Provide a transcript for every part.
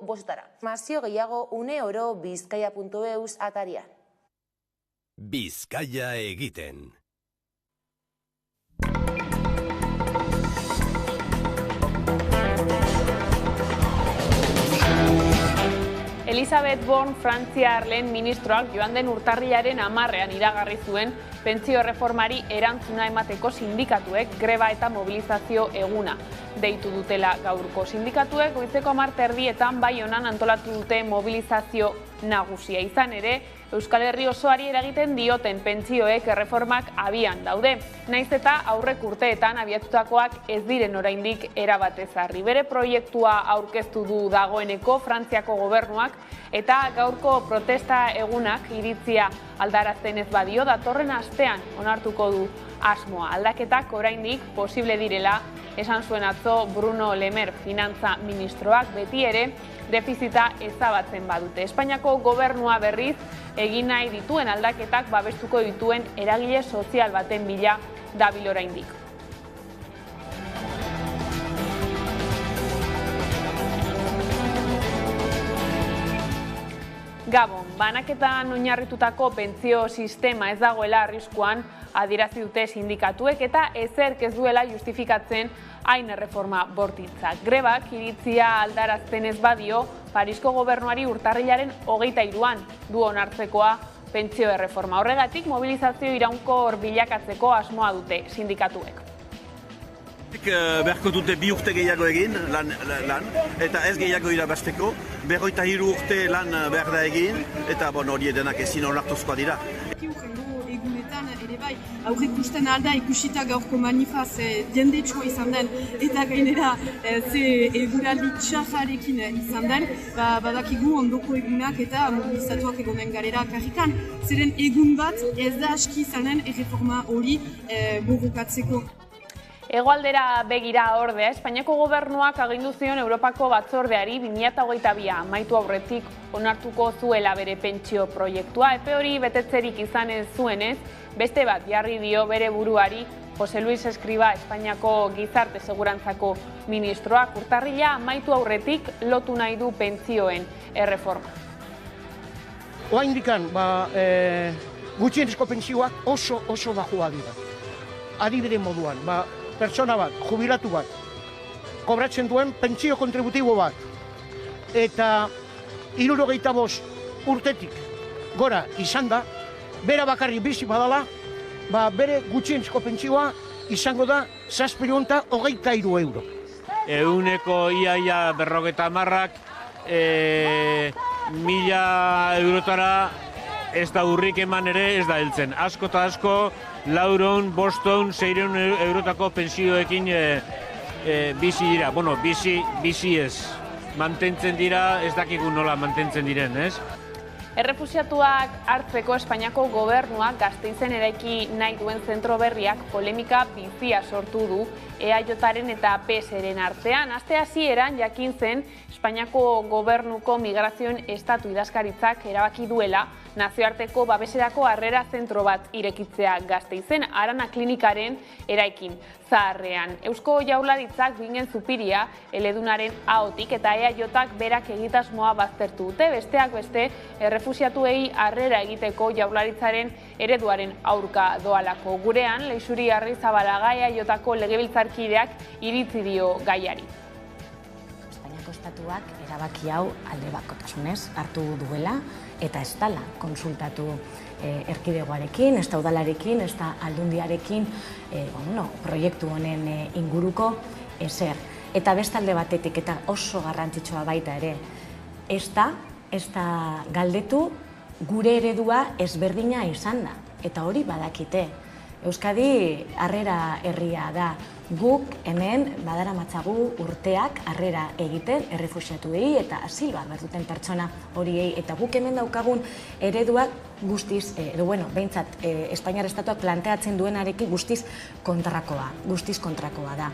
bostara. Informazio gehiago uneoro bizkaia.eus atarian. Bizkaia egiten. Elisabeth Born Frantziar lehen ministroak joan den urtarrilaren 10ean iragarri zuen pentsio erreformari erantzuna emateko sindikatuek greba eta mobilizazio eguna deitu dutela gaurko. Sindikatuek goizeko 10:30 Baionan antolatu dute mobilizazio nagusia. Izan ere, Euskal Herri osoari eragiten dioten pentsioek erreformak abian daude. Naiz eta aurrek urteetan abiatutakoak ez diren oraindik erabat ezarri. Bere proiektua aurkeztu du dagoeneko Frantziako gobernuak eta gaurko protesta egunak iritzia aldarazten ez badio datorren astean onartuko du asmoa. Aldaketak oraindik posible direla esan zuen atzo Bruno Le Maire finantza ministroak, beti ere defizita ezabatzen badute. Espainiako gobernua berriz egin nahi dituen aldaketak babestuko dituen eragile sozial baten bila dabil oraindik. Gabon, banaketan oinarritutako pentsio sistema ez dagoela arriskuan adierazi dute sindikatuek eta ezerk ez duela justifikatzen hain erreforma bortitza. Grebak iritzia aldarazten ez badio, Parisko gobernuari urtarrilaren 23an du onartzekoa pentsio erreforma. Horregatik mobilizazio iraunkor bilakatzeko asmoa dute sindikatuek. Beharko dute 2 urte gehiago egin lan eta ez gehiago irabazteko, 23 urte lan behar da egin eta hori denak ezin onartuzkoa dira. Egunetan ere bai, aurrikusten alda ikusita gaurko manifaz jendetsua izan den eta gainera ze eguraldi txarrarekin izan den, badakigu ondoko egunak eta mobilizatuak egonen garera karrikan. Zeren egun bat ez da aski izanen erreforma hori borrokatzeko. Hegoaldera begira ordea, Espainiako gobernuak agindu zion Europako batzordeari 2022 amaitu aurretik onartuko zuela bere pentsio proiektua. Epe hori betetzerik izan ez zuenez, beste bat jarri dio bere buruari Jose Luis Escriba, Espainiako gizarte segurantzako ministroak. Urtarrila amaitu aurretik lotu nahi du pentsioen erreforma. Oraindikan gutxienezko pentsioak oso baxua dira. Adibide moduan, pertsona bat, jubilatu bat, kobratzen duen pentsio kontributibo bat, eta 75 urtetik gora izan da, bera bakarrik bizi badala, bere gutxienezko pentsioa izango da 723 euro. Ehuneko iaia 50 1000 eurotara ez da urrik eman ere ez da heltzen. Asko eta asko 400, 500, 600 eurotako pensioekin bizi dira. Bizi ez. Mantentzen dira, ez dakigu nola mantentzen diren, ez? Errefuxiatuak hartzeko Espainiako gobernuak Gasteizen eraiki nahi duen zentro berriak polemika bizia sortu du EAJaren eta PSren artean. Aste hasieran jakin zen Espainiako gobernuko migrazioen estatu idazkaritzak erabaki duela nazioarteko babeserako harrera zentro bat irekitzea Gasteizen, Arana klinikaren eraikin zaharrean. Eusko Jaurlaritzak bingen zupiria eledunaren ahotik eta EAJak berak egitasmoa baztertu dute, besteak beste errefuxiatuei harrera egiteko Jaurlaritzaren ereduaren aurka doalako. Gurean, Leixuri Arrizabalaga EAJako legebiltzarkideak iritzi dio gaiari. Espainiako estatuak erabaki hau alde bakotasunez hartu duela eta ez dela konsultatu erkidegoarekin, ez da udalarekin, ez da aldundiarekin proiektu honen inguruko ezer. Eta bestalde batetik eta oso garrantzitsua baita ere, ez da galdetu gure eredua ezberdina izan da. Eta hori badakite. Euskadi harrera herria da. Guk hemen badaramatzagu urteak harrera egiten errefuxiatuei eta asiloa behar duten pertsona horiei. Eta guk hemen daukagun ereduak guztiz, behintzat Espainiar Estatuak planteatzen duenarekin guztiz kontrakoa da.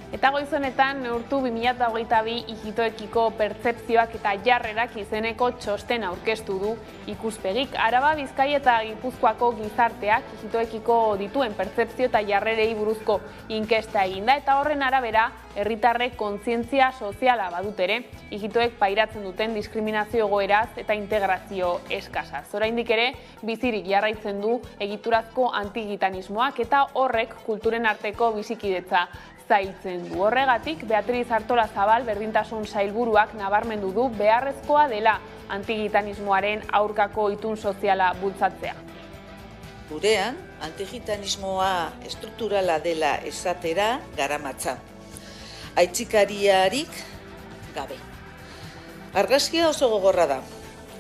Eta goizonetan neurtu 2022 ijitoekiko pertzepzioak eta jarrerak izeneko txosten aurkeztu du ikuspegik. Araba, Bizkai eta Gipuzkoako gizarteak ijitoekiko dituen pertzepzio eta jarrerei buruzko inkesta eginda eta horren arabera herritarrek kontzientzia soziala badut ere, ijitoek pairatzen duten diskriminazio egoeraz eta integrazio eskasaz. Oraindik ere, bizirik jarraitzen du egiturazko antigitanismoak eta horrek kulturen arteko bizikidetza zailtzen du. Horregatik, Beatriz Artolazabal berdintasun sailburuak nabarmendu du beharrezkoa dela antigitanismoaren aurkako itun soziala bultzatzea. Gurean, antigitanismoa estrukturala dela esatera garamatza. Aitzikariarik gabe. Argazkia oso gogorra da.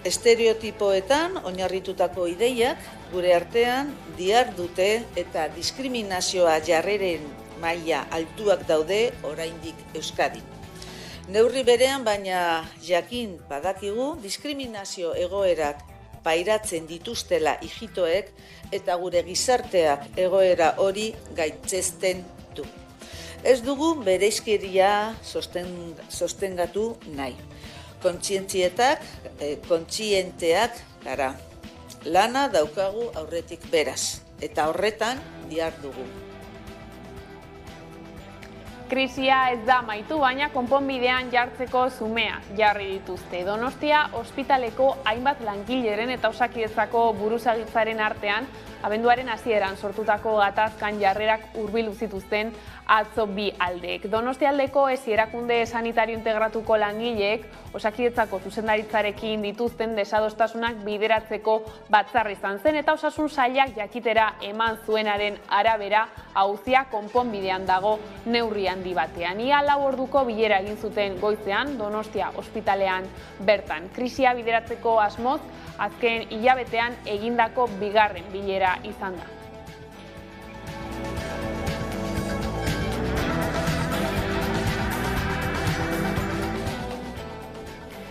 Estereotipoetan oinarritutako ideiak gure artean dihardute eta diskriminazioa jarreren maila altuak daude oraindik Euskadin. Neurri berean baina jakin badakigu diskriminazio egoerak pairatzen dituztela ijitoek eta gure gizarteak egoera hori gaitzesten du. Ez dugu bereizkeria sostengatu nahi. Kontzienteak gara. Lana daukagu aurretik beraz eta horretan dihardugu. Krisia ez da amaitu, baina konponbidean jartzeko zumea jarri dituzte. Donostia ospitaleko hainbat langileren eta Osakidetzako buruzagitzaren artean, abenduaren hasieran sortutako gatazkan jarrerak hurbildu zituzten atzo bi aldeek. Donostialdeko esi erakunde sanitario integratuko langileek Osakidetzako zuzendaritzarekin dituzten desadostasunak bideratzeko batzarra izan zen eta Osasun Sailak jakitera eman zuenaren arabera auzia konponbidean dago neurri handi batean. Ia 4 orduko bilera egin zuten goizean Donostia ospitalean bertan. Krisia bideratzeko asmoz, azken hilabetean egindako bigarren bilera izan da.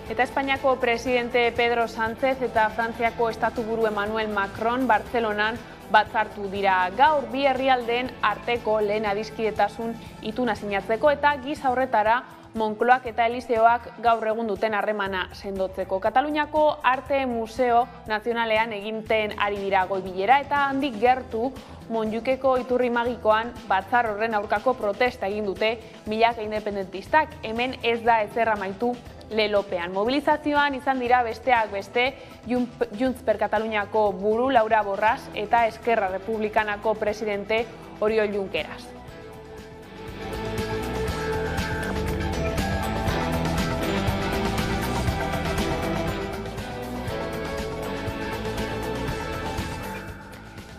Eta Espainiako presidente Pedro Sánchez eta Frantziako estatuburu Emmanuel Macron Bartzelonan batzartu dira gaur bi herrialdeen arteko lehen adiskidetasun ituna sinatzeko eta giza horretara Moncloak eta Eliseoak gaur egun duten harremana sendotzeko. Kataluniako Arte Museo Nazionalean eginten ari dira goi-bilera eta handik gertu Montjuikeko iturri magikoan batzar horren aurkako protesta egin dute milaka independentistak. Hemen ez da ezer amaitu lelopean. Mobilizazioan izan dira besteak beste Junts per Kataluniako buru Laura Borras eta Esquerra Republikanako presidente Oriol Junqueras.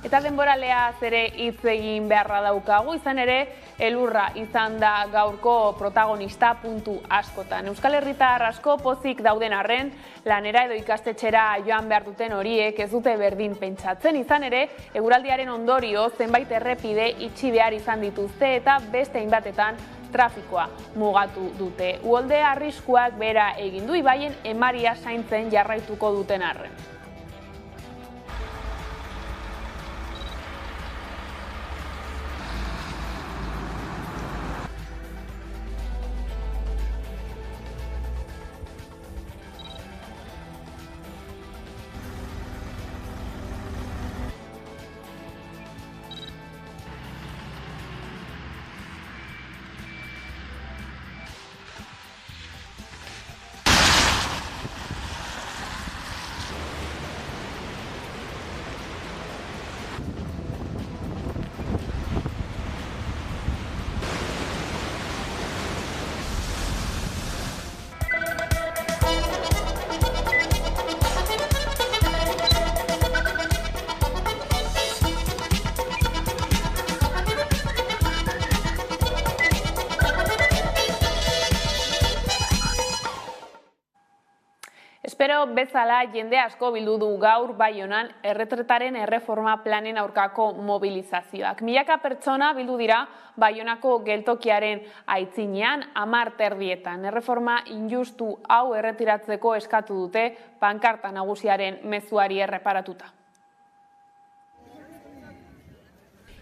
Eta denboraleaz ere hitz egin beharra daukagu, izan ere, elurra izan da gaurko protagonista puntu askotan. Euskal Herritar asko pozik dauden arren, lanera edo ikastetxera joan behar duten horiek ez dute berdin pentsatzen. Izan ere, eguraldiaren ondorio zenbait errepide itxi behar izan dituzte eta beste hainbatetan trafikoa mugatu dute. Uholde arriskuak bera egin du ibaien emaria zaintzen jarraituko duten arren. Espero bezala jende asko bildu du gaur Baionan erretretaren erreforma planen aurkako mobilizazioak. Milaka pertsona bildu dira Baionako geltokiaren aitzinean 10:30. Erreforma injustu hau erretiratzeko eskatu dute pankarta nagusiaren mezuari erreparatuta.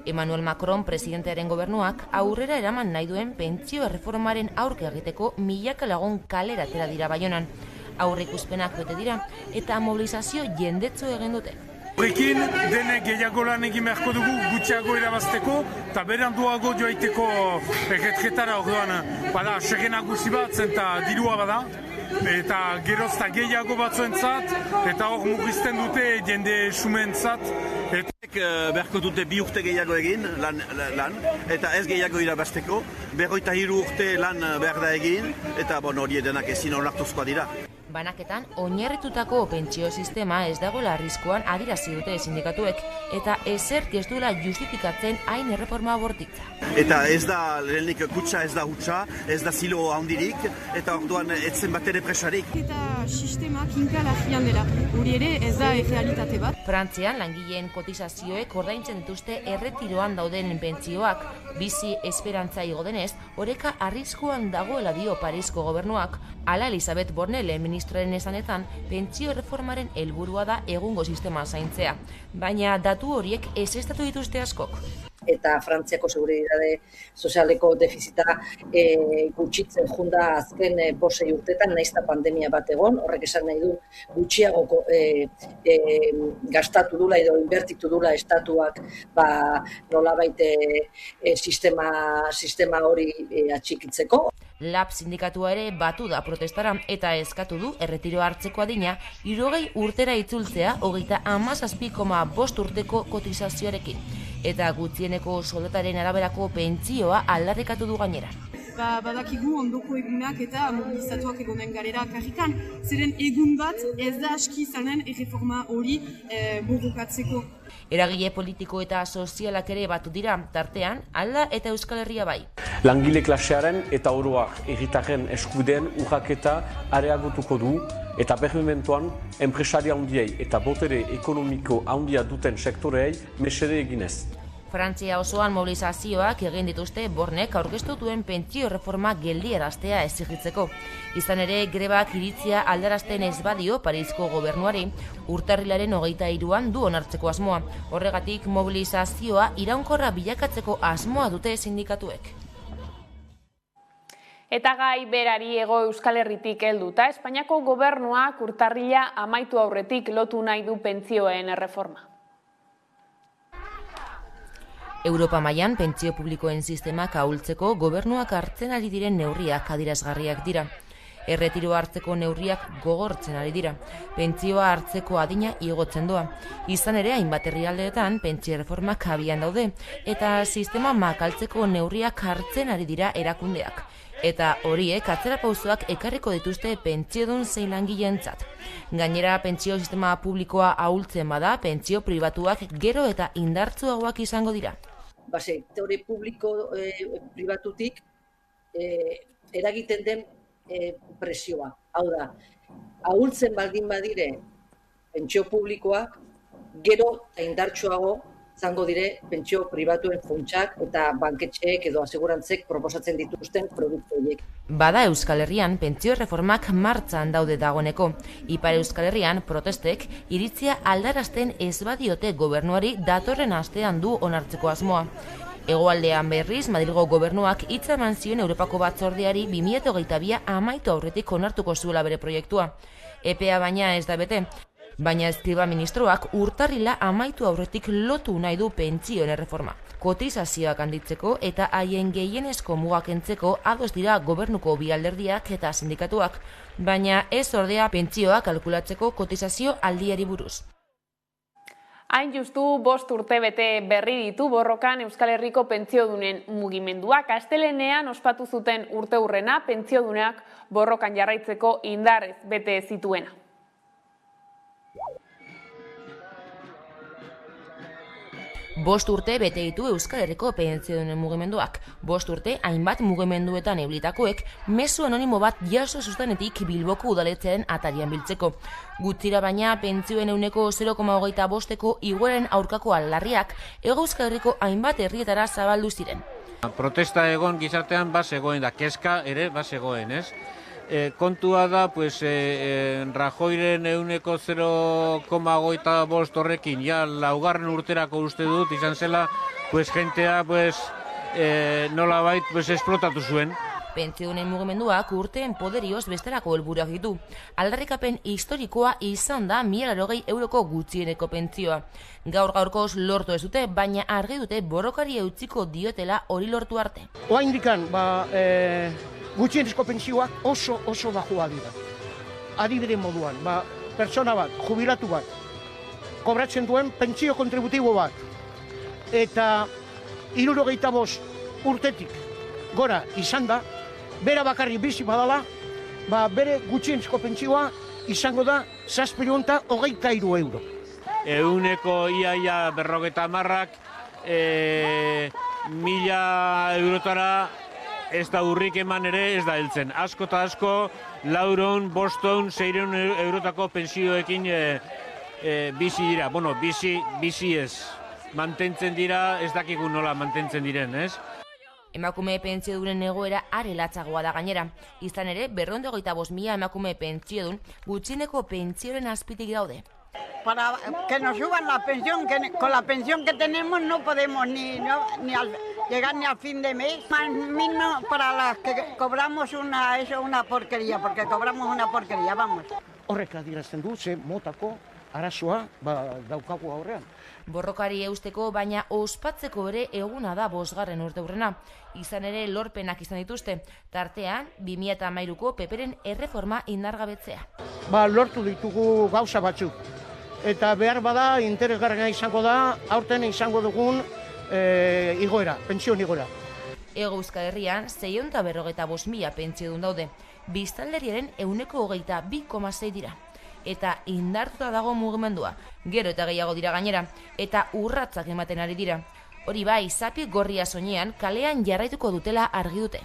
Emmanuel Macron presidentearen gobernuak aurrera eraman nahi duen pentsio erreformaren aurka egiteko milaka lagun kalera atera dira Baionan. Aurreikuspenak bete dira eta mobilizazio jendetsu egin dute. Horrekin, denek gehiago lan egin beharko dugu gutxiago irabazteko eta beranduago joaiteko erretretara orduan. Bada, segen nagusi bat zen eta dirua bada. Eta gerozta gehiago batzuentzat eta hor mugizten dute jende sumentzat. Beharko dute 2 urte gehiago egin lan eta ez gehiago irabazteko. 23 urte lan behar da egin eta hori denak ezin onartuzkoa dira. Banaketan, oinarritutako pentsio sistema ez dagoela arriskuan adierazi dute sindikatuek eta ezerk ez duela justifikatzen hain erreforma bortitza. Eta ez da lehenik kutsa, ez da hutsa, ez da zilo handirik eta orduan etzen bat ere presarik. Eta sistema kinkalarrian dela, hori ere ez da errealitate bat. Frantzian langileen kotizazioek ordaintzen dituzte erretiroan dauden pentsioak, bizi esperantza igo denez, oreka arriskuan dagoela dio Parisko gobernuak. Hala Elisabeth Borne lehen ministroaren esanetan, pentsio erreformaren helburua da egungo sistema zaintzea. Baina datu horiek ezeztatu dituzte askok. Eta Frantziako seguridade sozialeko defizita gutxitzen junda azken 5-6 urtetan, nahiz eta pandemia bat egon, horrek esan nahi du gutxiago gastatu dula edo inbertitu dula estatuak nolabait sistema hori atxikitzeko. LAB sindikatua ere batu da protestara eta eskatu du erretiro hartzeko adina 60 urtera itzultzea 37,5 urteko kotizazioarekin. Eta gutxieneko soldataren araberako pentsioa aldarrikatu du gainera. Badakigu ondoko egunak eta mobilizatuak egonen garera karrikan. Zeren egun bat ez da aski izanen erreforma hori borrokatzeko. Eragile politiko eta sozialak ere batu dira, tartean, Alda eta Euskal Herria bai. Langile klasearen eta oroak herritarren eskubideen urraketa areagotuko du eta berrimentuan enpresaria handiei eta botere ekonomiko handia duten sektoreei mesede eginez. Frantzia osoan mobilizazioak egin dituzte Bornek aurkeztu duen pentsio erreforma geldiaraztea exigitzeko. Izan ere, grebak iritzia aldarazten ez badio Parisko gobernuari, urtarrilaren 23an du onartzeko asmoa. Horregatik mobilizazioa iraunkorra bilakatzeko asmoa dute sindikatuek. Eta gai berari Hego Euskal Herritik helduta, Espainiako gobernuak urtarrila amaitu aurretik lotu nahi du pentsioen erreforma. Europa mailan pentsio publikoen sistemak ahultzeko gobernuak hartzen ari diren neurriak adierazgarriak dira. Erretiro hartzeko neurriak gogortzen ari dira. Pentsioa hartzeko adina igotzen doa. Izan ere, hainbat herrialdeetan pentsio erreformak abian daude eta sistema makaltzeko neurriak hartzen ari dira erakundeak. Eta horiek atzerapausoak ekarriko dituzte pentsiodun zein langileentzat. Gainera, pentsio sistema publikoa ahultzen bada, pentsio pribatuak gero eta indartsuagoak izango dira. Sektore publiko pribatutik eragiten den presioa. Hau da, ahultzen baldin badire pentsio publikoak, gero eta indartsuago izango dire pentsio pribatuen funtsak eta banketxeek edo asegurantzek proposatzen dituzten produktu horiek. Bada Euskal Herrian pentsio erreformak martxan daude dagoeneko. Ipar Euskal Herrian protestek iritzia aldarazten ez badiote gobernuari datorren astean du onartzeko asmoa. Hegoaldean berriz, Madrilgo gobernuak hitza eman zion Europako batzordeari 2022 amaitu aurretik onartuko zuela bere proiektua. EPEA baina ez da bete. Baina Escriba ministroak urtarrila amaitu aurretik lotu nahi du pentsioen erreforma. Kotizazioak handitzeko eta haien gehienezko mugak kentzeko ados dira gobernuko bi alderdiak eta sindikatuak, baina ez ordea pentsioa kalkulatzeko kotizazio aldiari buruz. Hain justu 5 urte bete berri ditu borrokan Euskal Herriko pentsiodunen mugimenduak. Astelehenean ospatu zuten urteurrena pentsiodunak borrokan jarraitzeko indarrez bete zituena. 5 urte bete ditu Euskal Herriko pentsiodunen mugimenduak. 5 urte hainbat mugimenduetan eulitakoek mezu anonimo bat jaso sustanetik Bilboko udaletzearen atarian biltzeko. Gutxira baina pentsioen 0,25eko igoeraren aurkako aldarriak Hego Euskal Herriko hainbat herrietara zabaldu ziren. Protesta egon gizartean bazegoen da, kezka ere bazegoen, ez? kontua da, Rajoyren 0,25 horrekin, ja, laugarren urterako uste dut, izan zela, jentea, nolabait, esplotatu zuen. Pentsiodunen mugimenduak urteen poderioz besterako helburuak ditu. Aldarrikapen historikoa izan da 1.080 euroko gutxieneko pentsioa. Gaur-gaurkoz lortu ez dute, baina argi dute borrokari eutziko diotela hori lortu arte. Oraindikan, gutxienezko pentsioak oso baxua dira. Adibide moduan, pertsona bat, jubilatu bat, kobratzen duen pentsio kontributibo bat, eta 75 urtetik gora izan da, bera bakarri bizi badala, bere gutxienezko pentsioa izango da 723 euro. Ehuneko iaia 50 1.000 eurotara ez da urrik eman ere ez da heltzen. Asko eta asko, 400, 500, 600 eurotako pensioekin bizi dira. Bueno, bizi ez. Mantentzen dira, ez dakigu nola mantentzen diren, ez? Emakume pentsiodunen egoera are latzagoa da gainera. Izan ere, 225.000 emakume pentsiodun gutxieneko pentsioren azpitik daude. Para que nos suban la pensión, que con la pensión que tenemos no podemos llegar ni al fin de mes. Más mínimo para las que cobramos una porquería, porque cobramos una porquería, vamos. Horrek adierazten du, ze motako arazoa daukagu aurrean. Borrokari eusteko, baina ospatzeko ere eguna da 5. urteurrena. Izan ere lorpenak izan dituzte, tartean 2013ko PPren erreforma indargabetzea. Lortu ditugu gauza batzuk. Eta behar bada interesgarria izango da, aurten izango dugun igoera, pentsión igoera. Hego Euskal Herrian 645.000 pentsiodun daude, biztanleriaren 22,6 dira. Eta indartuta dago mugimendua, gero eta gehiago dira gainera, eta urratzak ematen ari dira. Hori bai, zapi gorria soinean kalean jarraituko dutela argi dute.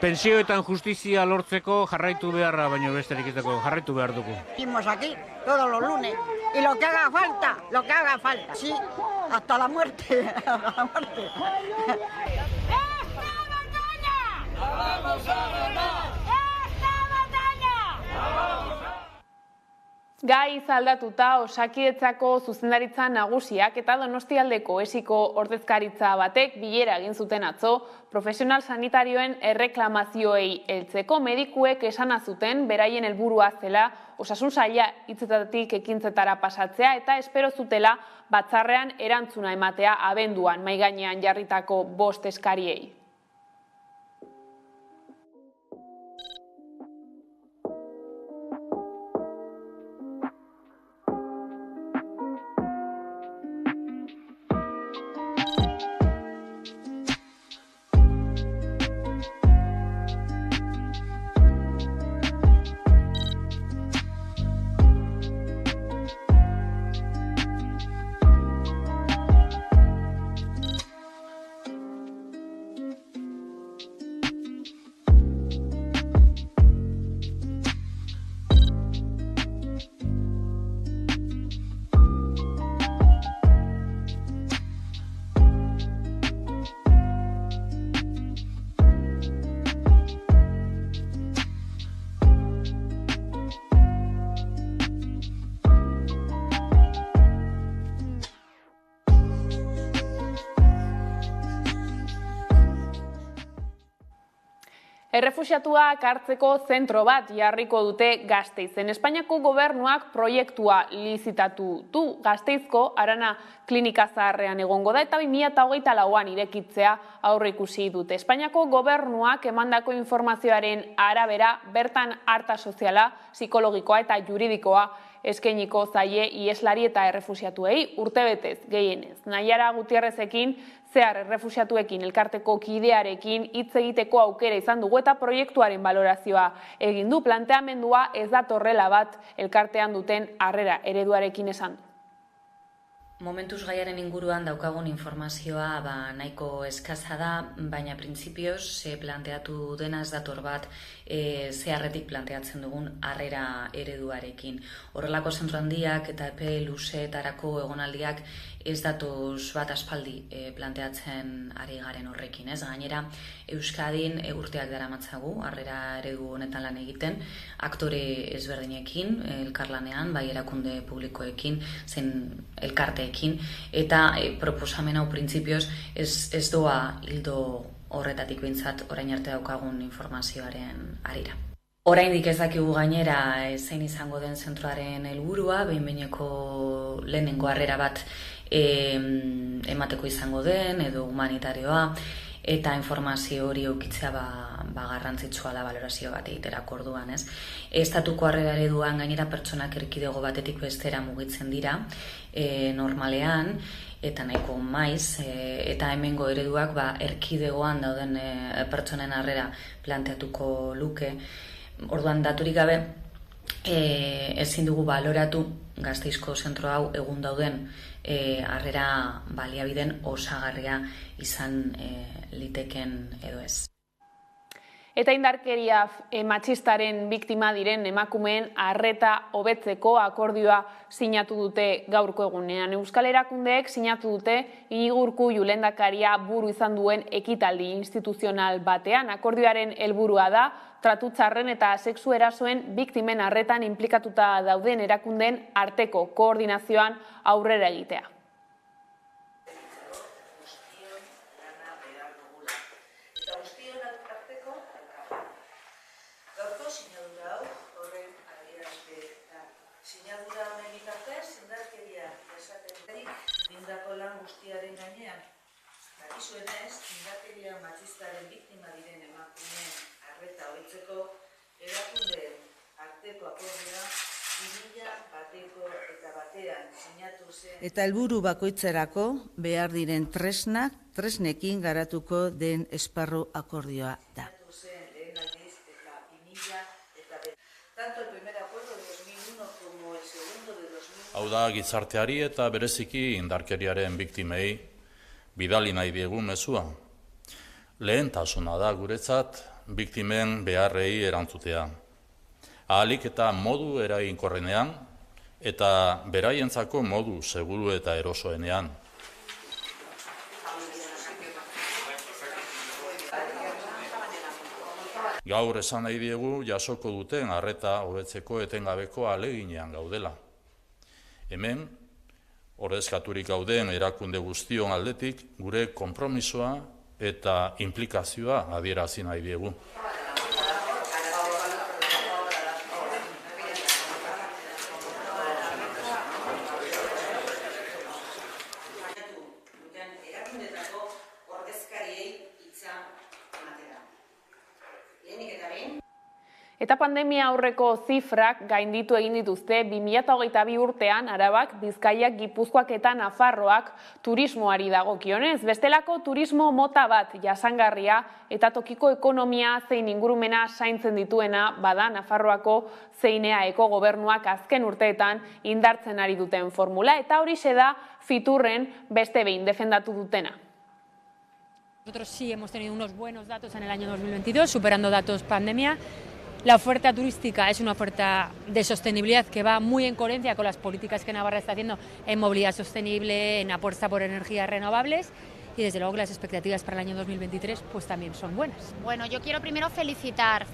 Pentsioetan justizia lortzeko jarraitu beharra, baino besterik izateko jarraitu behar dugu. Estamos aquí todos los lunes y lo que haga falta, sí, hasta la muerte, hasta la muerte. Gai aldatuta Osakidetzako zuzendaritza nagusiak eta Donostialdeko esiko ordezkaritza batek bilera egin zuten atzo, profesional sanitarioen erreklamazioei heltzeko. Medikuek esana zuten beraien helburua zela osasun saila hitzetatik ekintzetara pasatzea eta espero zutela batzarrean erantzuna ematea abenduan mahai gainean jarritako 5 eskariei. Errefuxiatuak hartzeko zentro bat jarriko dute Gasteizen. Espainiako gobernuak proiektua lizitatu du. Gasteizko Arana klinika zaharrean egongo da eta 2024an irekitzea aurreikusi dute. Espainiako gobernuak emandako informazioaren arabera bertan arta soziala, psikologikoa eta juridikoa eskainiko zaie iheslari eta errefuxiatuei urtebetez gehienez. Naiara Gutierrezekin zehar errefuxiatuekin elkarteko kidearekin hitz egiteko aukera izan dugu eta proiektuaren balorazioa egin du. Planteamendua ez datorrela bat elkartean duten harrera ereduarekin esan du. Momentuz gaiaren inguruan daukagun informazioa nahiko eskaza da, baina printzipioz planteatu dena ez dator bat zeharretik planteatzen dugun harrera ereduarekin. Horrelako zentro handiak eta epe luzeetarako egonaldiak ez datoz bat aspaldi planteatzen ari garen horrekin. Gainera, Euskadin urteak daramatzagu harrera eredu honetan lan egiten, aktore ezberdinekin, elkarlanean, bai erakunde publikoekin, zein elkarteekin, eta proposamen hau printzipioz ez doa hildo horretatik behintzat orain arte daukagun informazioaren harira. Oraindik ez dakigu gainera zein izango den zentroaren helburua, behin-behineko lehenengo harrera bat emateko izango den, edo humanitarioa, eta informazio hori eukitzea garrantzitsua da balorazio bat egiterako orduan. Estatuko harrera ereduan gainera pertsonak erkidego batetik bestera mugitzen dira normalean, eta nahiko maiz, eta hemengo ereduak erkidegoan dauden pertsonen harrera planteatuko luke. Orduan daturik gabe ezin dugu baloratu Gasteizko zentro hau egun dauden harrera baliabideen osagarria izan liteken edo ez. Eta indarkeria matxistaren biktima diren emakumeen arreta hobetzeko akordioa sinatu dute gaurko egunean. Euskal Erakundeek sinatu dute Iñigo Urkullu lehendakaria buru izan duen ekitaldi instituzional batean. Akordioaren helburua da tratu txarren eta sexu erasoen biktimen arretan inplikatuta dauden erakundeen arteko koordinazioan aurrera egitea. Guztiaren gainean, dakizuenez, indarkeria matxistaren biktima diren emakumeen arreta hobetzeko erakundeen arteko akordioa 2001 sinatu zen. Eta helburu bakoitzerako behar diren tresnekin garatuko den esparru akordioa da. Hau da, gizarteari eta bereziki indarkeriaren biktimei bidali nahi diegu mezua. Lehentasuna da guretzat biktimen beharrei erantzutea. Ahalik eta modu eraginkorrenean eta beraientzako modu seguru eta erosoenean. Gaur esan nahi diegu jasoko duten arreta hobetzeko etengabeko ahaleginean gaudela. Hemen, ordezkaturik gauden erakunde guztion aldetik, gure konpromisoa eta implikazioa adierazi nahi diegu. Eta pandemia aurreko zifrak gainditu egin dituzte 2022 urtean Arabak, Bizkaiak, Gipuzkoak eta Nafarroak turismoari dagokionez. Bestelako turismo mota bat jasangarria eta tokiko ekonomia zein ingurumena zaintzen dituena bada Nafarroako zein EAeko gobernuak azken urteetan indartzen ari duten formula. Eta horixe da Fiturren beste behin defendatu dutena. Nosotros sí hemos tenido unos buenos datos en el año 2022, superando datos pandemia. La oferta turística es una oferta de sostenibilidad que va muy en coherencia con las políticas que Navarra está haciendo en movilidad sostenible, en apuesta por energías renovables. Y desde luego que las expectativas para el año 2023 pues también son buenas. Bueno, yo quiero primero felicitar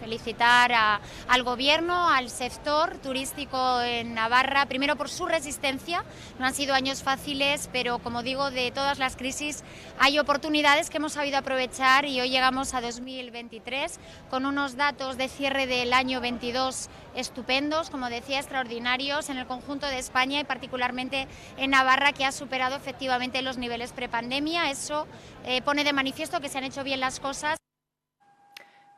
al gobierno, al sector turístico en Navarra, primero por su resistencia. No han sido años fáciles, pero como digo, de todas las crisis hay oportunidades que hemos sabido aprovechar y hoy llegamos a 2023 con unos datos de cierre del año 22 estupendos, como decía, extraordinarios en el conjunto de España y particularmente en Navarra, que ha superado efectivamente los niveles prepandemia. Eso pone de manifiesto que se han hecho bien las cosas.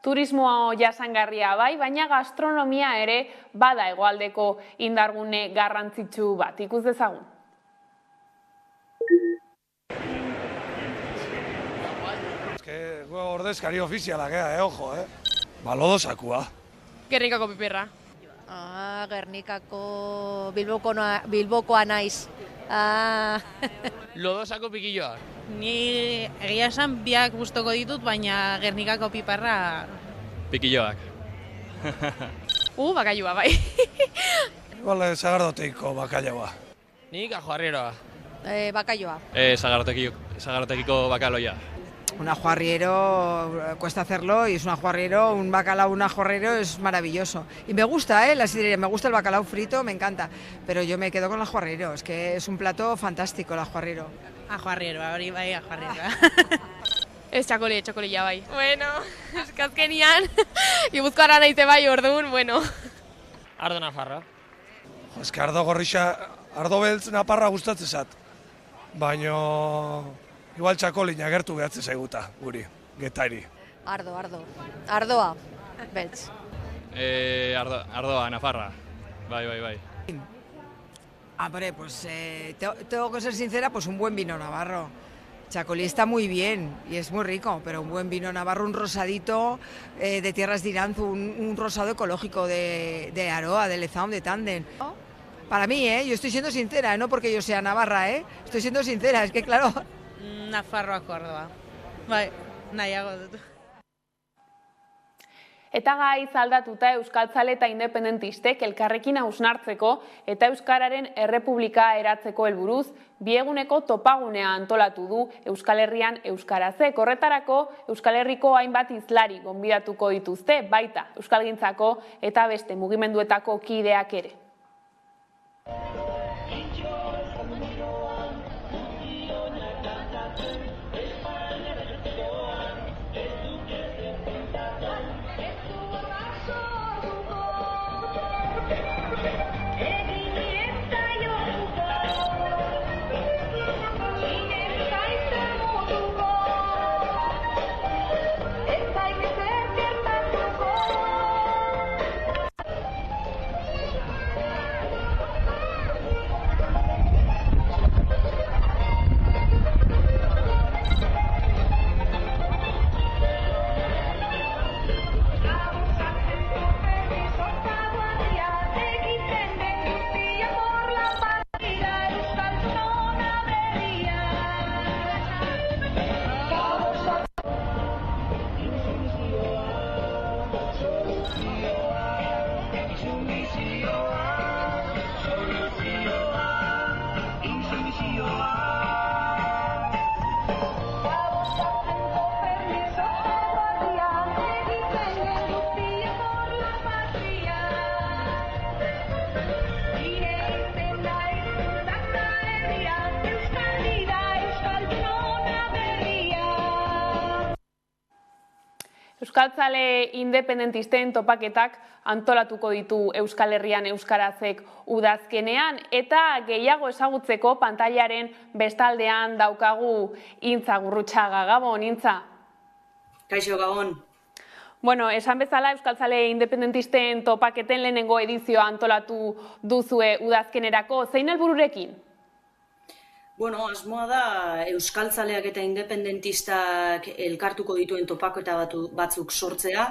Turismo jasangarria bai, baina gastronomia ere bada hegoaldeko indargune garrantzitsu bat. Ikus dezagun. Ordezkari ofiziala gea, ojo, balodosakua. Gernikako piperra. Gernikako Bilbokoa naiz. Lodosako pikilloak. Ni egia esan biak gustoko ditut, baina Gernikako piparra... Pikilloak. Bakailua, bai. Igual, Sagardoteiko bakailaua. Nik ajuarrieroa. Bakailua. Sagardotekiko bakaloia. Un ajuarriero cuesta hacerlo y es un ajuarriero, un ajuarriero es maravilloso. Y me gusta, la sidrería, me gusta el bacalao frito, me encanta. Pero yo me quedo con el ajuarriero, es que es un plato fantástico el ajuarriero. Ajuarriero, hori bai ajuarriero. Ez txakolilla bai. Bueno, eskazkenian, Gipuzkoara naite bai orduan, bueno. Ardo nafarra. Ez que ardo gorrixa, ardo beltz naparra gustatzen zat. Baina... Igual txakolina gertu behatzen zaiguta, guri, getari. Ardoa, beltz. Ardoa, nafarra. Bai. Hombre, pues tengo que ser sincera, pues un buen vino navarro. Chacolí está muy bien y es muy rico, pero un buen vino navarro, un rosadito de Tierras de Iranzu, un rosado ecológico de Aroa, de Lezaun, de Tanden. Para mí, yo estoy siendo sincera, no porque yo sea navarra, estoy siendo sincera, es que claro... Nafarroako ardoa. Bai, nahiago dut. Eta gaiz aldatuta euskaltzale eta independentistek elkarrekin hausnartzeko eta Euskararen Errepublika eratzeko helburuz, bieguneko topagunea antolatu du Euskal Herrian euskarazek. Horretarako Euskal Herriko hainbat hizlari gonbidatuko dituzte, baita euskalgintzako eta beste mugimenduetako kideak ere. Euskaltzale independentisten topaketak antolatuko ditu Euskal Herrian euskarazek udazkenean eta gehiago ezagutzeko pantailaren bestaldean daukagu Intza Gurrutxaga. Gabon, Intza. Kaixo, Gabon. Bueno, esan bezala Euskaltzale independentisten topaketen lehenengo edizioa antolatu duzue udazkenerako. Zein helbururekin? Bueno, asmoa da euskaltzaleak eta independentistak elkartuko dituen topaketa batzuk sortzea,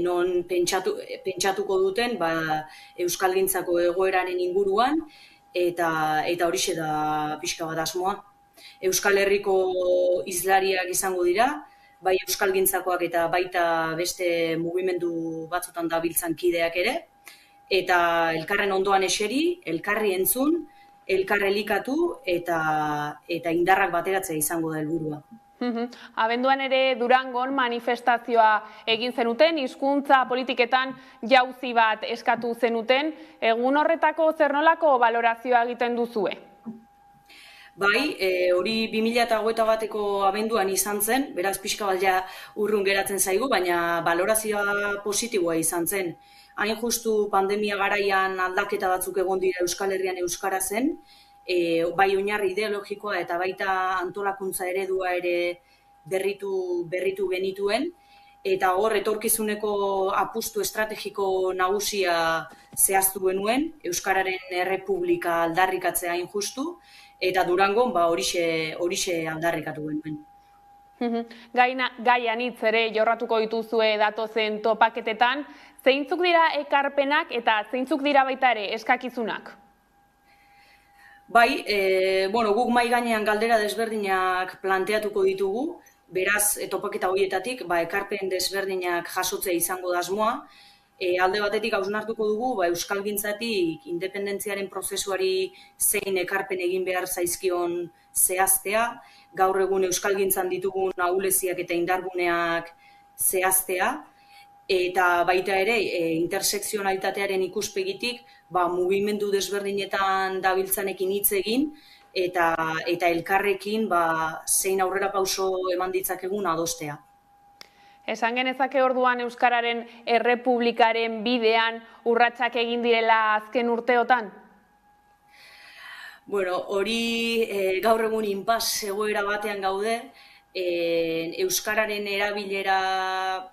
non pentsatuko duten euskalgintzako egoeraren inguruan, eta horixe da pixka bat asmoa. Euskal Herriko hizlariak izango dira, bai euskalgintzakoak eta baita beste mugimendu batzutan dabiltzan kideak ere, eta elkarren ondoan eseri, elkarri entzun, elkar elikatu eta indarrak bateratzea izango da helburua. Abenduan ere Durangon manifestazioa egin zenuten, hizkuntza politiketan jauzi bat eskatu zenuten, egun horretako zer nolako balorazioa egiten duzue? Bai, hori 2021ko abenduan izan zen, beraz pixka bat ja urrun geratzen zaigu, baina balorazioa positiboa izan zen. Hain justu pandemia garaian aldaketa batzuk egon dira Euskal Herrian euskara zen, bai oinarri ideologikoa eta baita antolakuntza eredua ere berritu genituen, eta hor etorkizuneko apustu estrategiko nagusia zehaztu genuen, Euskararen Errepublika aldarrikatzea hain justu, eta Durangon horixe aldarrikatu genuen. Gai anitz ere jorratuko dituzue datozen topaketetan, zeintzuk dira ekarpenak eta zeintzuk dira baita ere eskakizunak? Bai, guk mai gainean galdera desberdinak planteatuko ditugu, beraz, topaketa horietatik, ekarpen desberdinak jasotzea izango da asmoa. Alde batetik hausnartuko dugu, euskalgintzatik independentziaren prozesuari zein ekarpen egin behar zaizkion zehaztea, gaur egun euskalgintzan ditugun ahuleziak eta indarguneak zehaztea, eta baita ere intersekzionalitatearen ikuspegitik mugimendu desberdinetan dabiltzanekin hitz egin eta elkarrekin zein aurrera pauso eman ditzakegun adostea. Esan genezake orduan Euskararen errepublikaren bidean urratsak egin direla azken urteotan? Hori gaur egun inpas egoera batean gaude, Euskararen erabilera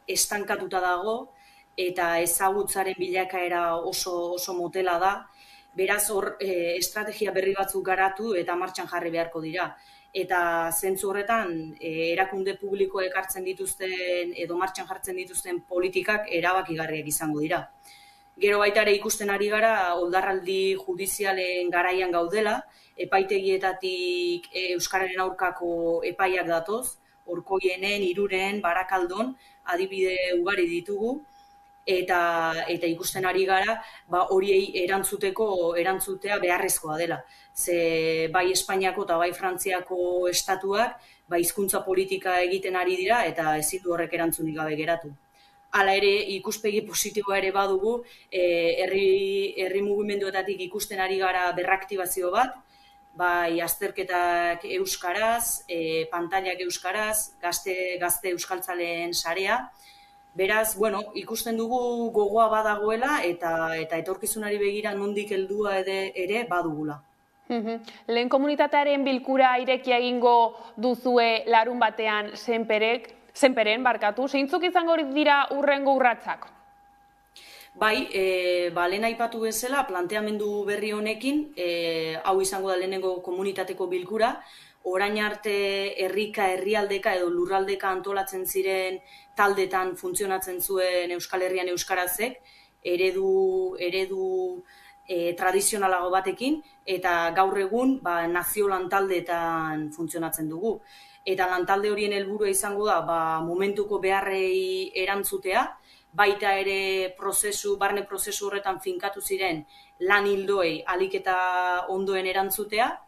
estankatuta dago eta ezagutzaren bilakaera oso motela da. Beraz, hor estrategia berri batzuk garatu eta martxan jarri beharko dira. Eta zentzu horretan, erakunde publikoek hartzen dituzten edo martxan jartzen dituzten politikak erabakigarriak izango dira. Gero baita ere ikusten ari gara, oldarraldi judizialen garaian gaudela, epaitegietatik Euskararen aurkako epaiak datoz, Orkoienen, Iruren, Barakaldon, adibide ugari ditugu, eta ikusten ari gara, horiei erantzutea beharrezkoa dela. Ze bai Espainiako eta bai Frantziako estatuak hizkuntza politika egiten ari dira eta ezin du horrek erantzunik gabe geratu. Hala ere, ikuspegi positiboa ere badugu, herri mugimenduetatik ikusten ari gara berraktibazio bat, bai azterketak euskaraz, pantailak euskaraz, gazte euskaltzaleen sarea. Beraz, ikusten dugu gogoa badagoela eta etorkizunari begira nondik heldua ere badugula. Lehen komunitatearen bilkura irekia egingo duzue larun batean zenperen, zeintzuk izango dira urrengo urratsak? Bai, lehen aipatu bezala, planteamendu berri honekin, hau izango da lehenengo komunitateko bilkura, orain arte herrika, herrialdeka edo lurraldeka antolatzen ziren taldetan funtzionatzen zuen Euskal Herrian euskarazek, eredu tradizionalago batekin, eta gaur egun nazio lantaldeetan funtzionatzen dugu. Eta lantalde horien helburua izango da momentuko beharrei erantzutea, baita ere barne prozesu horretan finkatu ziren lan ildoei ahalik eta ondoen erantzutea,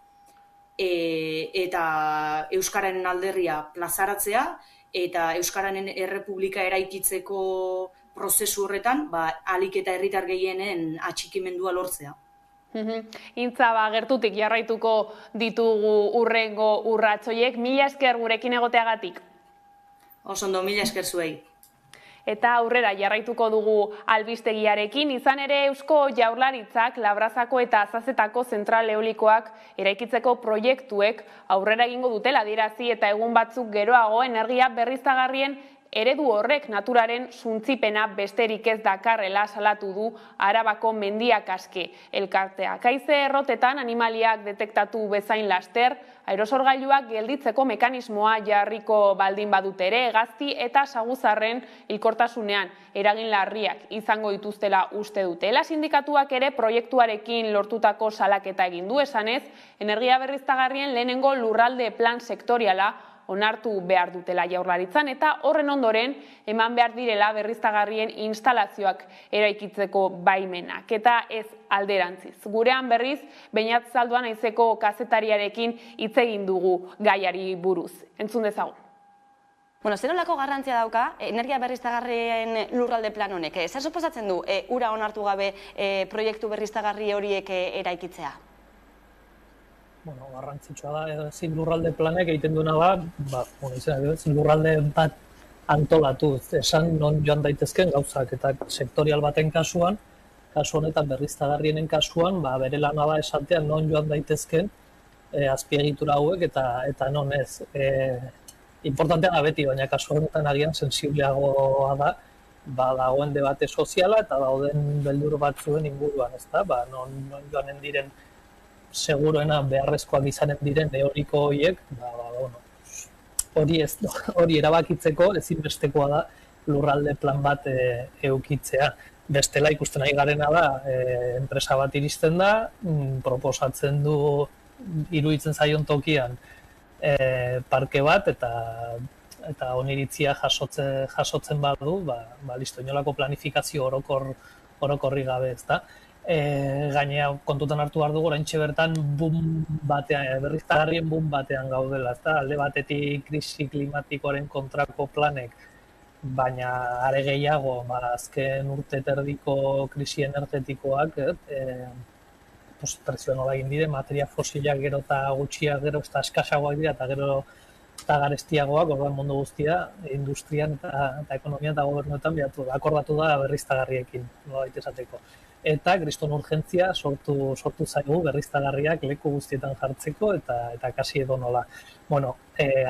eta Euskararen alderria plazaratzea, eta Euskararen errepublika eraikitzeko prozesu horretan ahalik eta herritar gehienen atxikimendua lortzea. Intza, gertutik jarraituko ditugu urrengo urratsoiek, mila esker gurekin egoteagatik. Osondo, mila esker zuei. Eta aurrera jarraituko dugu albistegiarekin, izan ere Eusko Jaurlaritzak Labrazako eta Azazetako zentral eolikoak eraikitzeko proiektuek aurrera egingo dutela adierazi eta egun batzuk geroago energia berriztagarrien eredu horrek naturaren suntzipena besterik ez dakarrela salatu du Arabako mendiak aske elkarteak. Haize errotetan animaliak detektatu bezain laster, aerosorgailuak gelditzeko mekanismoa jarriko baldin badut ere, hegazti eta saguzarren hilkortasunean eragin larriak izango dituztela uste dute. Ela sindikatuak ere proiektuarekin lortutako salaketa egin du esanez, energia berriztagarrien lehenengo lurralde plan sektoriala onartu behar dutela Jaurlaritzan eta horren ondoren eman behar direla berriztagarrien instalazioak eraikitzeko baimenak eta ez alderantziz. Gurean berriz, Beñat Zalduan Aizeko kazetariarekin hitz egin dugu gaiari buruz. Entzun dezagun. Zer nolako garrantzia dauka energia berriztagarrien lurralde plan honek? Zer suposatzen du ura onartu gabe proiektu berriztagarri horiek eraikitzea? Garrantzitsua da, ezin lurralde planek egiten duena ezin lurralde bat antolatu, esan non joan daitezken gauzak, eta sektorial baten kasuan, kasu honetan berriztagarrienen kasuan, bere lana da esatean non joan daitezken azpiegitura hauek eta non ez. Importantea da beti, baina kasu honetan agian sensibleagoa da, dagoen debate soziala eta dauden beldur batzuen inguruan, ezta? Non joanen diren seguruena beharrezkoak izanen diren eoliko horiek, hori erabakitzeko ezinbestekoa da lurralde plan bat edukitzea. Bestela ikusten nahi garena da, enpresa bat iristen da, proposatzen du iruditzen zaion tokian parke bat, eta oniritzia jasotzen badu, listo, inolako planifikazio orokorri gabe, ezta. Gainea kontutan hartu behar dugu, oraintxe bertan berriztagarrien boom batean gaudela, ezta. Alde batetik krisi klimatikoaren kontrako planek, baina are gehiago, azken urte terdiko krisi energetikoak, presio nola egin dire, materia fosilak gero eta gutxiak gero eta eskasagoak dira, eta gero eta garestiagoak, orduan mundu guztia, industrian eta ekonomian eta gobernuetan akordatu da berriztagarriekin, nolabait esateko. Eta kriston urgentzia sortu zaigu berriztagarriak leku guztietan jartzeko eta kasi edo nola. Bueno,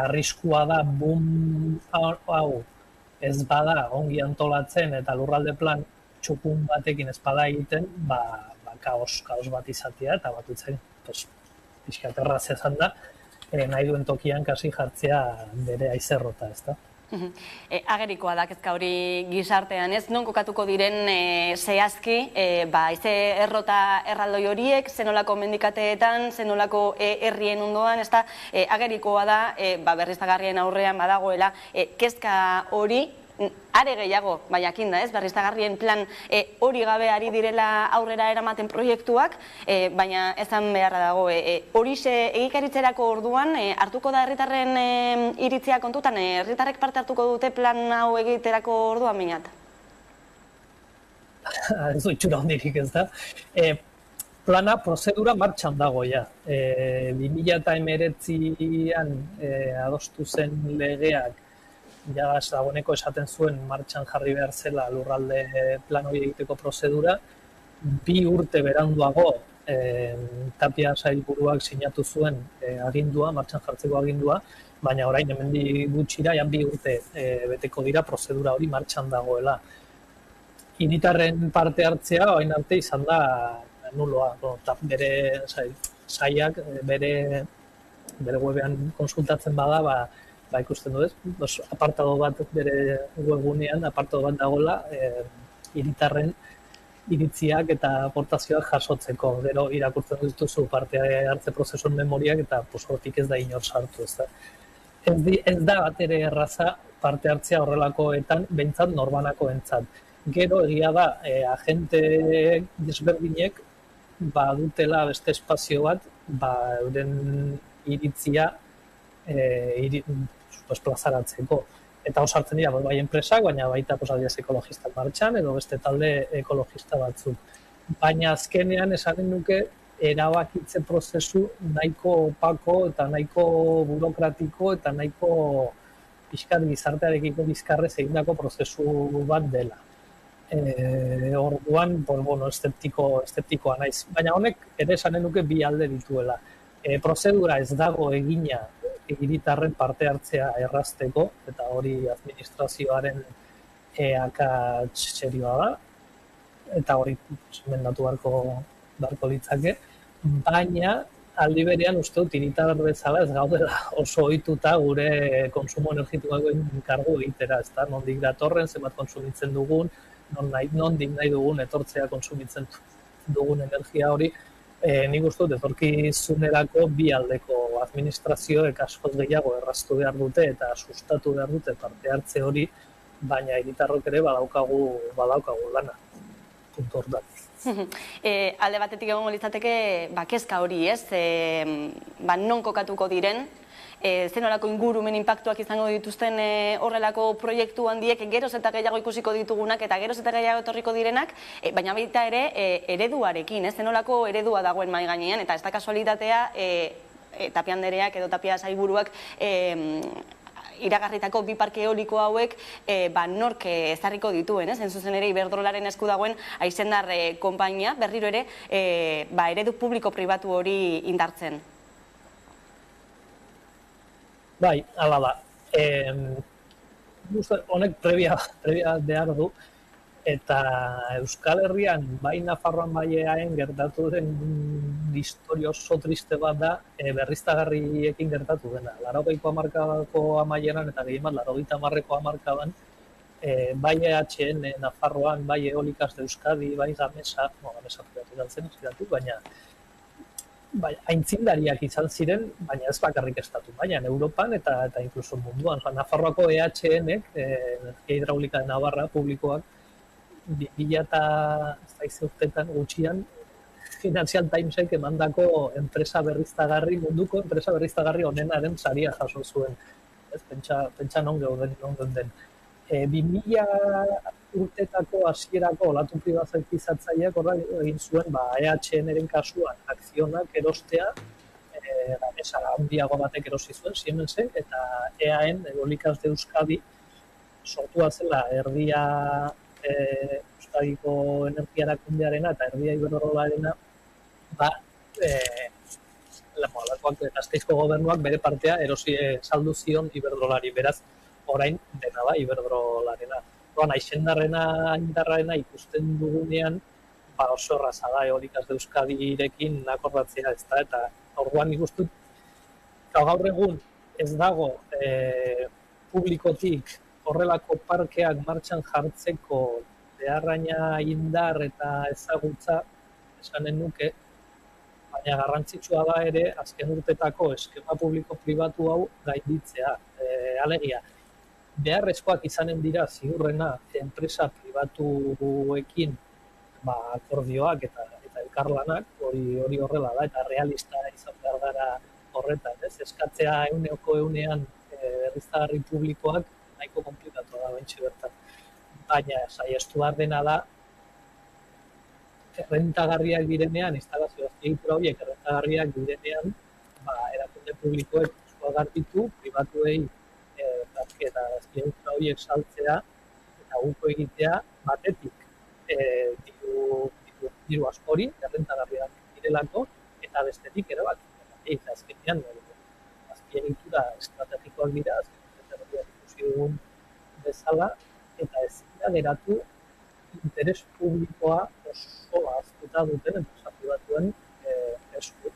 arriskua da boom hau ez bada ongi antolatzen eta lurralde plan txukun batekin ez bada egiten, kaos bat izatea eta batutzen pixkat erraz ezan da, nahi duen tokian kasi jartzea bere aizerrota, ez da. Agerikoa da kezka hori gizartean, ez? Non kokatuko diren zehazki, haize errota erraldoi horiek, zenolako mendikateetan, zenolako herrien ondoan, ez da, agerikoa da, berriztagarrien aurrean badagoela, kezka hori, are gehiago, jakin da, ez, berriztagarrien plan hori gabe ari direla aurrera eramaten proiektuak, baina ezan beharra dago, horixe egikaritzerako orduan, hartuko da herritarren iritzia kontutan, herritarrek parte hartuko dute plan hau egiterako orduan minat? Ez du itxura hondirik, ez da. Plana, prozedura martxan dago, ja. 2019an adostu zen legeak, ja, dagoeneko esaten zuen martxan jarri behar zela lurralde plan hori egiteko prozedura. 2 urte beranduago Tapia sailburuak sinatu zuen agindua, martxan jartzeko agindua, baina orain hemendik gutxira 2 urte beteko dira prozedura hori martxan dagoela. Hiritarren parte hartzea orain arte izan da nuloa, bere sailak bere webean konsultatzen bada, ikusten du ez, apartado bat bere webgunean, apartado bat dagoela, hiritarren iritziak eta aportazioak jasotzeko. Gero irakurtzen dituzu parte hartze prozesuen memoriak eta hortik ez da inor sartu, ez da. Ez da bat ere erraza parte hartzea horrelakoetan, behintzat norbanakoentzat. Gero egia da, agente desberdinek badutela beste espazio bat, euren iritzia plazaratzeko. Eta osartzen dira, bai enpresak, baina baita ekologistak martxan, edo beste talde ekologista batzuk. Baina azkenean esanen nuke erabakitze prozesu nahiko opako eta nahiko burokratiko eta nahiko pixkat gizartearekiko bizkarrez egindako prozesu bat dela. Orduan, eszeptikoa naiz. Baina honek ere esanen nuke bi alde dituela. Prozedura ez dago egina hiritarren parte hartzea errazteko, eta hori administrazioaren akats serioa da, eta hori mendatu beharko litzake, baina aldi berean uste dut hiritar bezala ez gaudela oso ohituta gure konsumo energetikoaren kargu egitera, ez da, nondik datorren, zenbat konsumitzen dugun, nondik nahi dugun etortzea konsumitzen dugun energia hori. Nik uste dut etorkizunerako bi aldeko administrazioek askoz gehiago erraztu behar dute eta sustatu behar dute parte hartze hori, baina hiritarrok ere badaukagu lana. Puntu hor da. Alde batetik egongo litzateke kezka hori, ez? Non kokatuko diren, zenolako ingurumen inpaktuak izango dituzten horrelako proiektu handiek geroz eta gehiago ikusiko ditugunak eta geroz eta gehiago etorriko direnak, baina baita ere ereduarekin, zenolako eredua dagoen mahai gainean, eta ez da kasualitatea Tapia andereak edo Tapia sailburuak iragarritako bi parke eoliko hauek nork ezarriko dituen, ez? Zuzen ere Iberdrolaren esku dagoen Aizendar konpainia berriro ere eredu publiko-pribatu hori indartzen. Bai, hala da. Honek prebia behar du, eta Euskal Herrian, bai Nafarroan baiaen gertatu den historia oso triste bat da, berriztagarriekin gertatu dena. 80ko hamarkadako amaieran eta gehien bat 80ko hamarkadan bai EHN Nafarroan, bai Eolikas de Euskadi, bai Gamesa pribatu dantzen, baina aintzindariak izan ziren, baina ez bakarrik estatu mailan, Europan eta inkluso munduan. Nafarroako EHN-ek, Energia Hidraulika de Navarra publikoak, 2000 urtetan gutxian, Financial Timesek emandako enpresa berriztagarri, munduko enpresa berriztagarri onenaren saria jaso zuen. Pentsa non gauden den. 2000 urtetako hasierako olatu pribatizatzaileak egin zuen EHN-eren kasuan akzionak erostea, Gamesa handiago batek erosi zuen, Siemensen, eta EAN, Eolikas de Euskadi, sortua zela erdia Euskadiko Energia Erakundearena eta erdia Iberdrolarena, Gasteizko gobernuak bere partea erosi saldu zion Iberdrolari, beraz, orain dena da Iberdrolarena. Aixendarrena ikusten dugunean, oso erraza da Eolikas de Euskadirekin akordatzea, eta orduan ikustut, gaur egun ez dago publikotik horrelako parkeak martxan jartzeko beharraina indar eta ezagutza esanen nuke, baina garrantzitsua da ere azken urtetako eskema publiko-pribatu hau gainditzea. Alegia, beharrezkoak izanen dira ziurrena enpresa pribatuekin akordioak eta elkarlanak, hori horrela da, eta realista izan behar gara horretan. Eskatzea egunean berriztagarri publikoak nahiko komplikatu da bentsi bertan. Baina saiestu behar dena da, errentagarriak direnean, instalazio azpiegitura horiek errentagarriak direnean, erakunde publikoek garbitu, pribatuei eta azpiegitura horiek saltzea eta guko egitea batetik diru askori, errentagarriak direlako, eta bestetik ere bat. Eta azkenean, azpiegitura estrategikoak dira, azkenean ikusi dugun bezala, eta ez dira geratu interes publikoa oso aztuta duten enpresa pribatuen esku.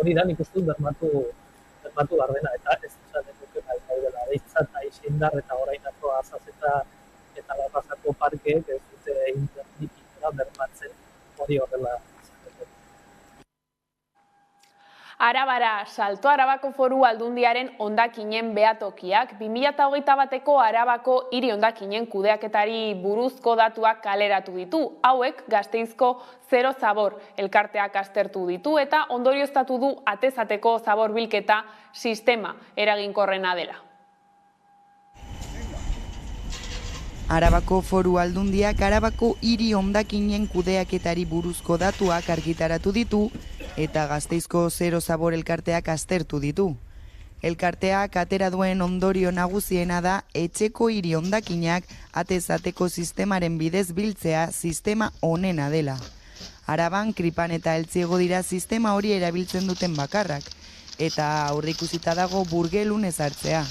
Hori da nik uste dut bermatu behar dena, eta ez zaten duke nahi daudela. Deitza eta Aixindar eta orainako Azazeta eta Larrazako parkeek ez dute interdikitera bermatzen hori horrela. Arabara, Salto Arabako Foru Aldundiaren hondakinen behatokiak 2021ko Arabako hiri hondakinen kudeaketari buruzko datuak kaleratu ditu. Hauek Gasteizko Zero Zabor elkarteak aztertu ditu eta ondorioztatu du atezateko zabor bilketa sistema eraginkorrena dela. Arabako Foru Aldundiak Arabako hiri hondakinen kudeaketari buruzko datuak argitaratu ditu eta Gasteizko Zero Zabor elkarteak aztertu ditu. Elkarteak atera duen ondorio nagusiena da etxeko hiri hondakinak atezateko sistemaren bidez biltzea sistema onena dela. Araban, Kripan eta Eltziego dira sistema hori erabiltzen duten bakarrak, eta aurreikusita dago Burgelun ezartzea.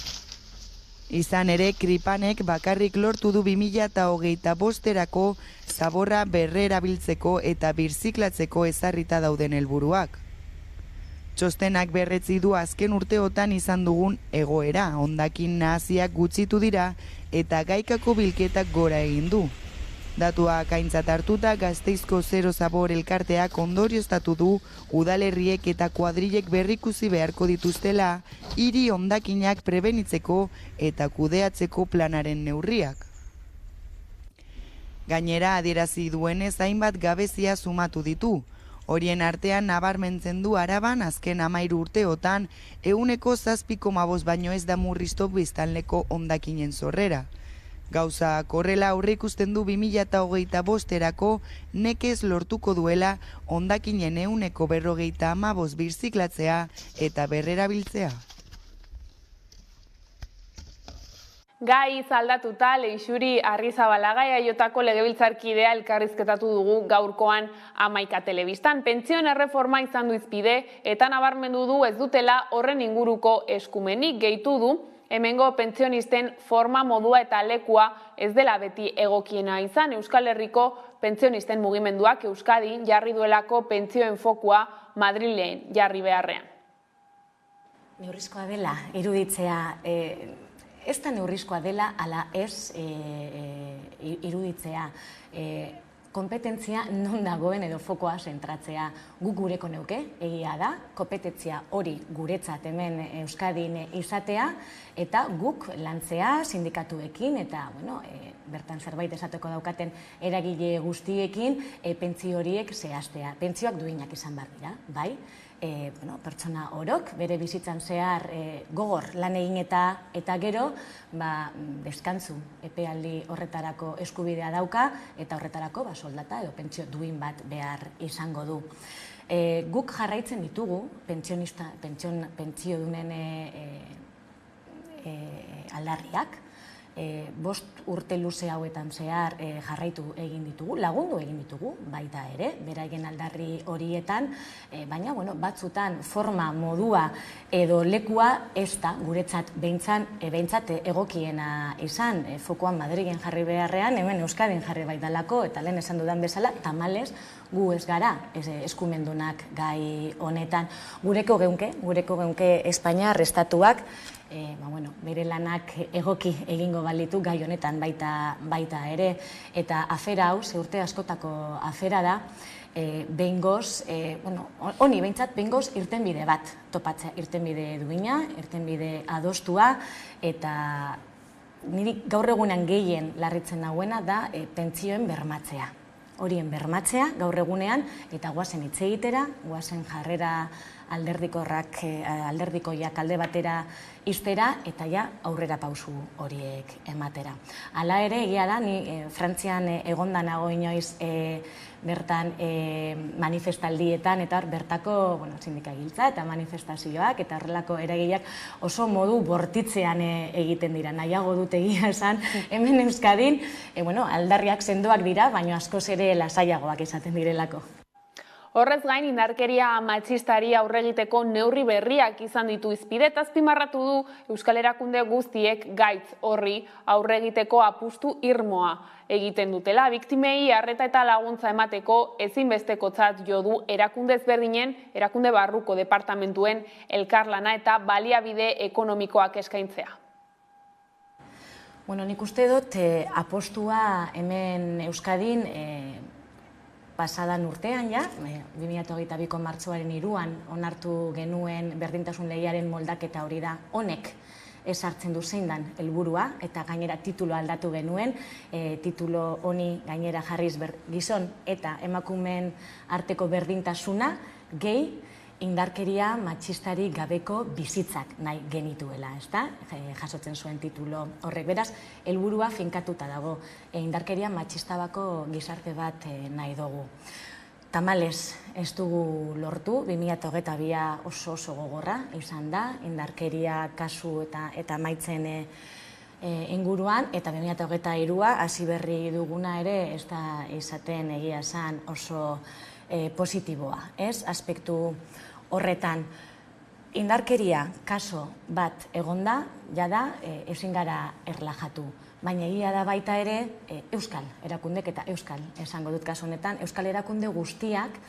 Izan ere, Kripanek bakarrik lortu du 2025erako zaborra berrerabiltzeko eta birziklatzeko ezarrita dauden helburuak. Txostenak berretzi du azken urteotan izan dugun egoera, hondakin nahaziak gutxitu dira eta gaikako bilketak gora egin du. Datuak aintzat hartuta Gasteizko Zero Zabor elkarteak ondorioztatu du udalerriek eta kuadrilek berrikusi beharko dituztela hiri hondakinak prebenitzeko eta kudeatzeko planaren neurriak. Gainera adierazi duenez hainbat gabezia sumatu ditu. Horien artean nabarmentzen du Araban azken 13 urteotan 7,5 baino ez da murriztu biztanleko hondakinen sorrera. Gauza korrela aurreikusten du 2025erako nekez lortuko duela hondakinen 7,55 birziklatzea eta berrerabiltzea. Gai aldatuta Leixuri Arrizabalaga Jaiotako legebiltzarkidea elkarrizketatu dugu gaurkoan Hamaika Telebistan. Pentsioen erreforma izan du hizpide eta nabarmendu du ez dutela horren inguruko eskumenik, gehitu du hemengo pentsionisten forma, modua eta lekua ez dela beti egokiena izan. Euskal Herriko pentsionisten mugimenduak Euskadin jarri duelako pentsioen fokua Madrilen jarri beharrean. Neurrizkoa dela iruditzea ez da neurrizkoa dela ala ez iruditzea. Kompetentzia non dagoen edo fokoa zentratzea guk gureko neuke, egia da, kompetentzia hori guretzat hemen Euskadin izatea, eta guk lantzea sindikatuekin, eta bertan zerbait esateko daukaten eragile guztiekin, pentsio horiek zehaztea. Pentsioak duinak izan behar dira, bai? Pertsona orok, bere bizitzan zehar gogor lan egin eta gero, deskantzu epealdi horretarako eskubidea dauka, eta horretarako soldata edo pentsio duin bat behar izango du. Guk jarraitzen ditugu, pentsio dunen aldarriak, 5 urte luze hauetan zehar jarraitu egin ditugu, lagundu egin ditugu, baita ere, beraien aldarri horietan, baina batzutan forma, modua edo lekua ez da guretzat behintzat egokiena izan, fokoan Madrilen jarri beharrean, hemen Euskadin jarri baidalako, eta lehen esan dudan bezala, tamalez, gu ez gara eskumendunak gai honetan. Gureko geunke Espainiar estatuak bere lanak egoki egingo balitu gai honetan baita ere, eta afera hau, urte askotako afera da, honi behintzat behingoz irtenbide bat topatzea, irtenbide duina, irtenbide adostua, eta niri gaur egunean gehien larritzen nagoena da pentsioen bermatzea. Horien bermatzea gaur egunean, eta guazen hitz egitera, guazen jarrera alderdikoiak alde batera iztera, eta aurrera pausu horiek ematera. Hala ere, egia da, ni Frantzian egonda nago inoiz bertan manifestaldietan, eta bertako sindikagiltza eta manifestazioak, eta horrelako eragileak oso modu bortitzean egiten dira. Nahiago dut egia esan, hemen Euskadin, aldarriak sendoak dira, baina askoz ere lasaiagoak izaten direlako. Horrez gain, indarkeria matxistari aurre egiteko neurri berriak izan ditu hizpide, eta azpimarratu du Euskal Erakunde guztiek gaitz horri aurre egiteko apustu irmoa egiten dutela. Biktimei arreta eta laguntza emateko ezinbestekotzat jo du erakunde ezberdinen, erakunde barruko departamentuen elkarlana eta baliabide ekonomikoak eskaintzea. Nik uste dut apostua hemen Euskadin pasadan urtean, 2022ko martxoaren 3an onartu genuen berdintasun legearen moldaketa hori da, honek ezartzen du zein dan helburua, eta gainera titulo aldatu genuen, titulo honi gainera jarriz gizon eta emakumeen arteko berdintasuna, gehi indarkeria matxistari gabeko bizitzak nahi genituela, jasotzen zuen titulo horrek. Beraz, helburua finkatuta dago, indarkeria matxistabako gizarte bat nahi dugu. Tamalez ez dugu lortu, 2022 oso gogorra izan da, indarkeria kasu eta maitzen inguruan, eta 2023 hasi berri duguna ere ez da izaten egia esan oso positiboa, aspektu horretan. Indarkeria kaso bat egonda, jada ezin gara erlajatu, baina egia da baita ere euskal erakundek, eta euskal esango dut kasu honetan, euskal erakunde guztiak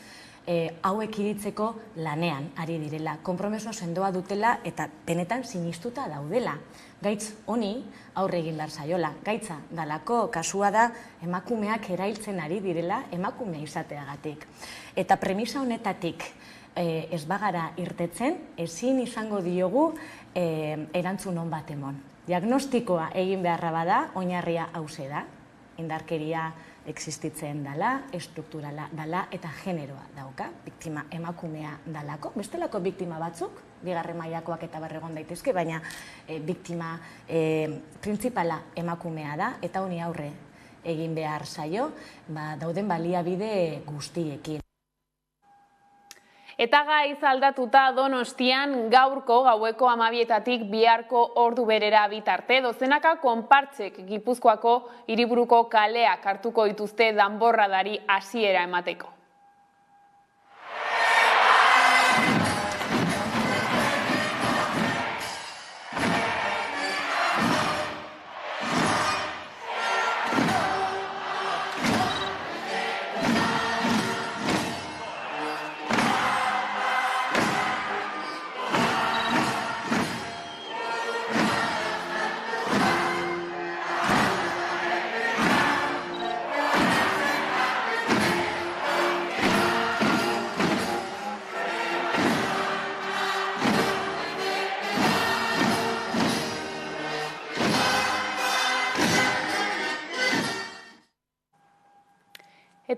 hauek iritzeko lanean ari direla, konpromiso sendoa dutela eta benetan sinistuta daudela. Gaitz honi aurre egin behar zaiola. Gaitza dalako kasua da emakumeak erailtzen ari direla emakumea izateagatik. Eta premisa honetatik ez bagara irtetzen, ezin izango diogu erantzun on bat emon. Diagnostikoa egin beharra bada, oinarria hauze da, indarkeria existitzen dala, estrukturala dala eta generoa dauka, biktima emakumea dalako. Bestelako biktima batzuk, bigarren mailakoak eta barregon daitezke, baina biktima printzipala emakumea da, eta honi aurre egin behar zaio, dauden baliabide guztiekin. Eta gaiz aldatuta Donostian gaurko gaueko 12etatik biharko ordu berera bitarte, dozenaka konpartzek Gipuzkoako hiriburuko kaleak hartuko dituzte danborradari hasiera emateko.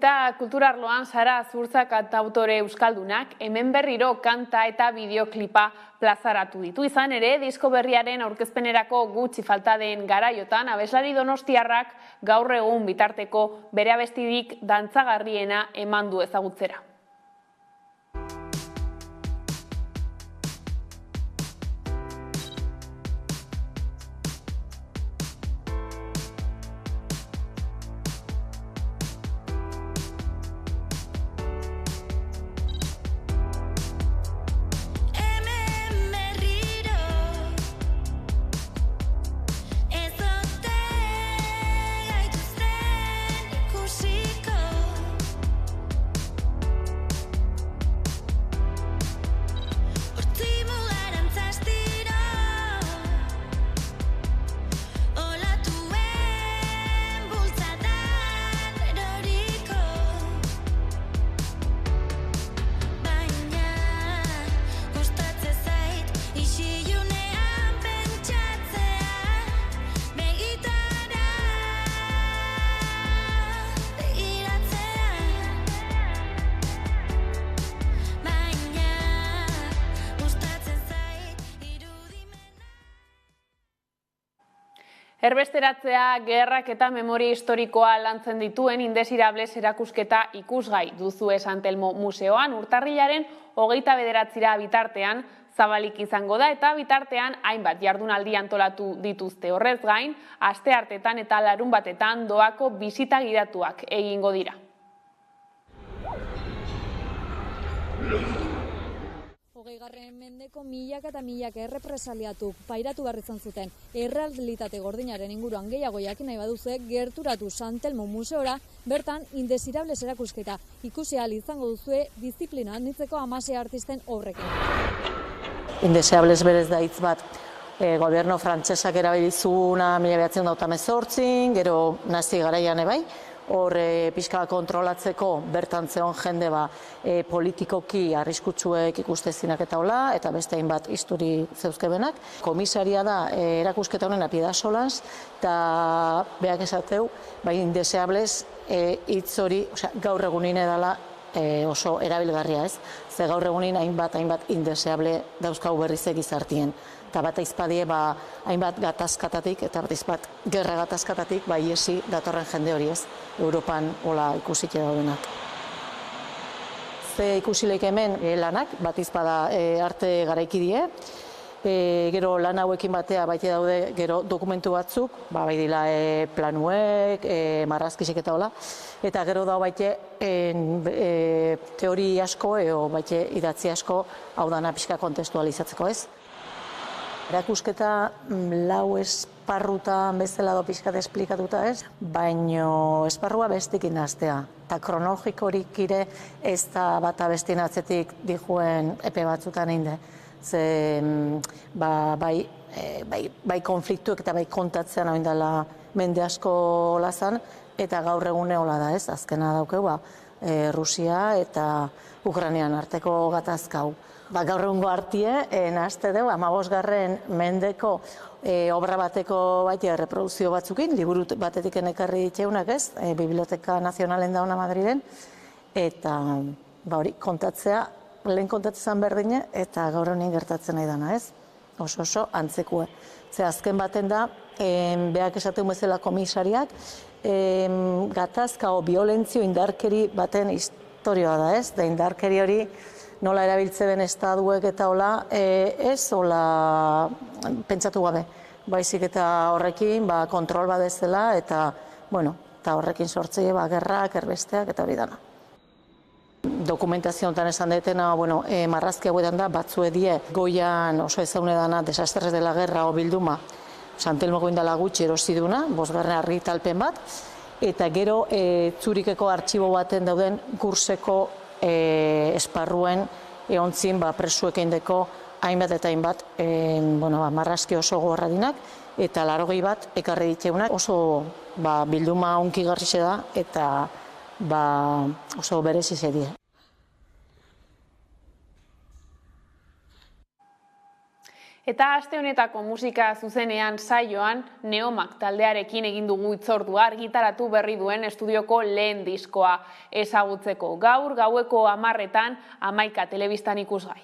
Eta kulturarloan Sara Zurzak kantautore euskaldunak hemen berriro kanta eta bideoklipa plazaratu ditu. Izan ere, disko berriaren aurkezpenerako gutxi falta den garaiotan, abeslari donostiarrak gaur egun bitarteko bere abestirik dantzagarriena eman du ezagutzera. Erbesteratzea, gerrak eta memoria historikoa lantzen dituen Indesirables erakusketa ikusgai duzue San Telmo Museoan. Urtarrilaren 29 bitartean zabalik izango da eta bitartean hainbat jardunaldi antolatu dituzte. Horrez gain, asteartetan eta larunbatetan doako bisita gidatuak egingo dira. Hogeigarren mendeko milaka eta milaka errepresaliatuk pairatu behar izan zuten errealitate gordinaren inguruan gehiago jakin nahi baduzue, gerturatu San Telmo Museora, bertan Indesirables erakusketa ikusi ahal izango duzue disiplina anitzeko 16 artisten obrekin. Indesirables berez da hitz bat, goberno frantsesak erabilizuna 1918, gero nazi garaian ebai, hor pixka kontrolatzeko bertan zeon jende politikoki arriskutsuek ikustezinak eta hola, eta beste hainbat isturi zeuzkebenak. Komisaria da erakusketa honen Pidasolas, eta beak esateu, Indesirables hitz hori gaur egunin edala oso erabilgarria ez. Ze gaur egunin hainbat indeseable dauzkau berriz egizartien. Eta bat aizpadie hainbat gatazkatatik eta bat aizpat gerra gatazkatatik iesi datorren jende hori ez, Europan hola ikusik daudenak. Ze ikusileik hemen lanak, bat aizpada arte garaikidie, gero lan hauekin batea baite daude gero dokumentu batzuk, bai dila planuek, marrazkisek eta hola, eta gero da baite teori asko edo baite idatzi asko hau dana pixka kontestualizatzeko ez. Erakusketa lau esparrutan bezala do pixkat esplikatuta ez, baino esparrua bestekin hastea. Eta kronologikorik ere ez da bata bestien atzetik dijuen epe batzutan inde. Ze bai konfliktuek eta bai kontatzean hau indala mende asko lazan, eta gaur egune hola da ez, azkena daukeu Rusia eta Ukrainian arteko gatazkau. Gaur egungo artie, nahazte dugu, 15. mendeko obra bateko baita reproduzio batzukin, liburu batetik ekarri ditxeunak ez, Biblioteka Nazionalen dauna Madriden, eta hori kontatzea, lehen kontatzen berdine, eta gaur honin gertatzen nahi dana ez, oso antzekue. Ze azken baten da, beak esaten bezala komisariak, gatazka o violentzio indarkeri baten historioa da ez, da indarkeri hori nola erabiltze ben estaduek eta hola, ez hola pentsatu gabe. Baizik eta horrekin kontrol badezela eta horrekin sortzei gerrak, erbesteak eta hori dana. Dokumentazio honetan esan detena, marrazki hauetan da, batzue die goian oso ezaune dana Desastres de la Guerra o bilduma, San Telmoko indala gutxi erosi duna, 5. argitalpen bat, eta gero Zurikeko artxibo baten dauden Gurseko esparruen eontzin presuek eindeko hainbat eta hainbat marrazki oso gorradinak eta 80 bat ekarri diteunak oso bilduma hunkigarrixe da eta oso berezi zedie. Eta aste honetako musika zuzenean saioan Neomak taldearekin egin dugu hitzordua argitaratu berri duen estudioko lehen diskoa ezagutzeko. Gaur gaueko 10:00 Hamaika telebistan ikusgai.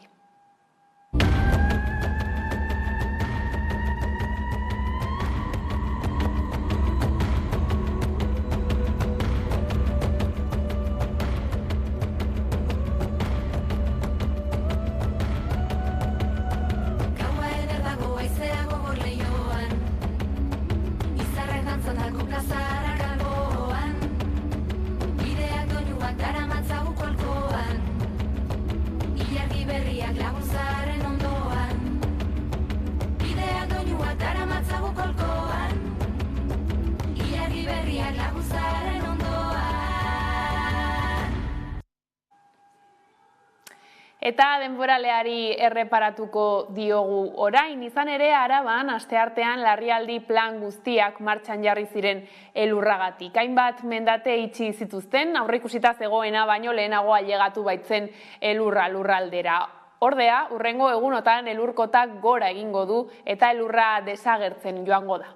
Eta denboraleari erreparatuko diogu orain, izan ere Araban asteartean larrialdi plan guztiak martxan jarri ziren elurragatik. Hainbat mendate itxi zituzten, aurreikusita zegoena baino lehenago ailegatu baitzen elurra lurraldera. Ordea, hurrengo egunotan elurkotak gora egingo du eta elurra desagertzen joango da.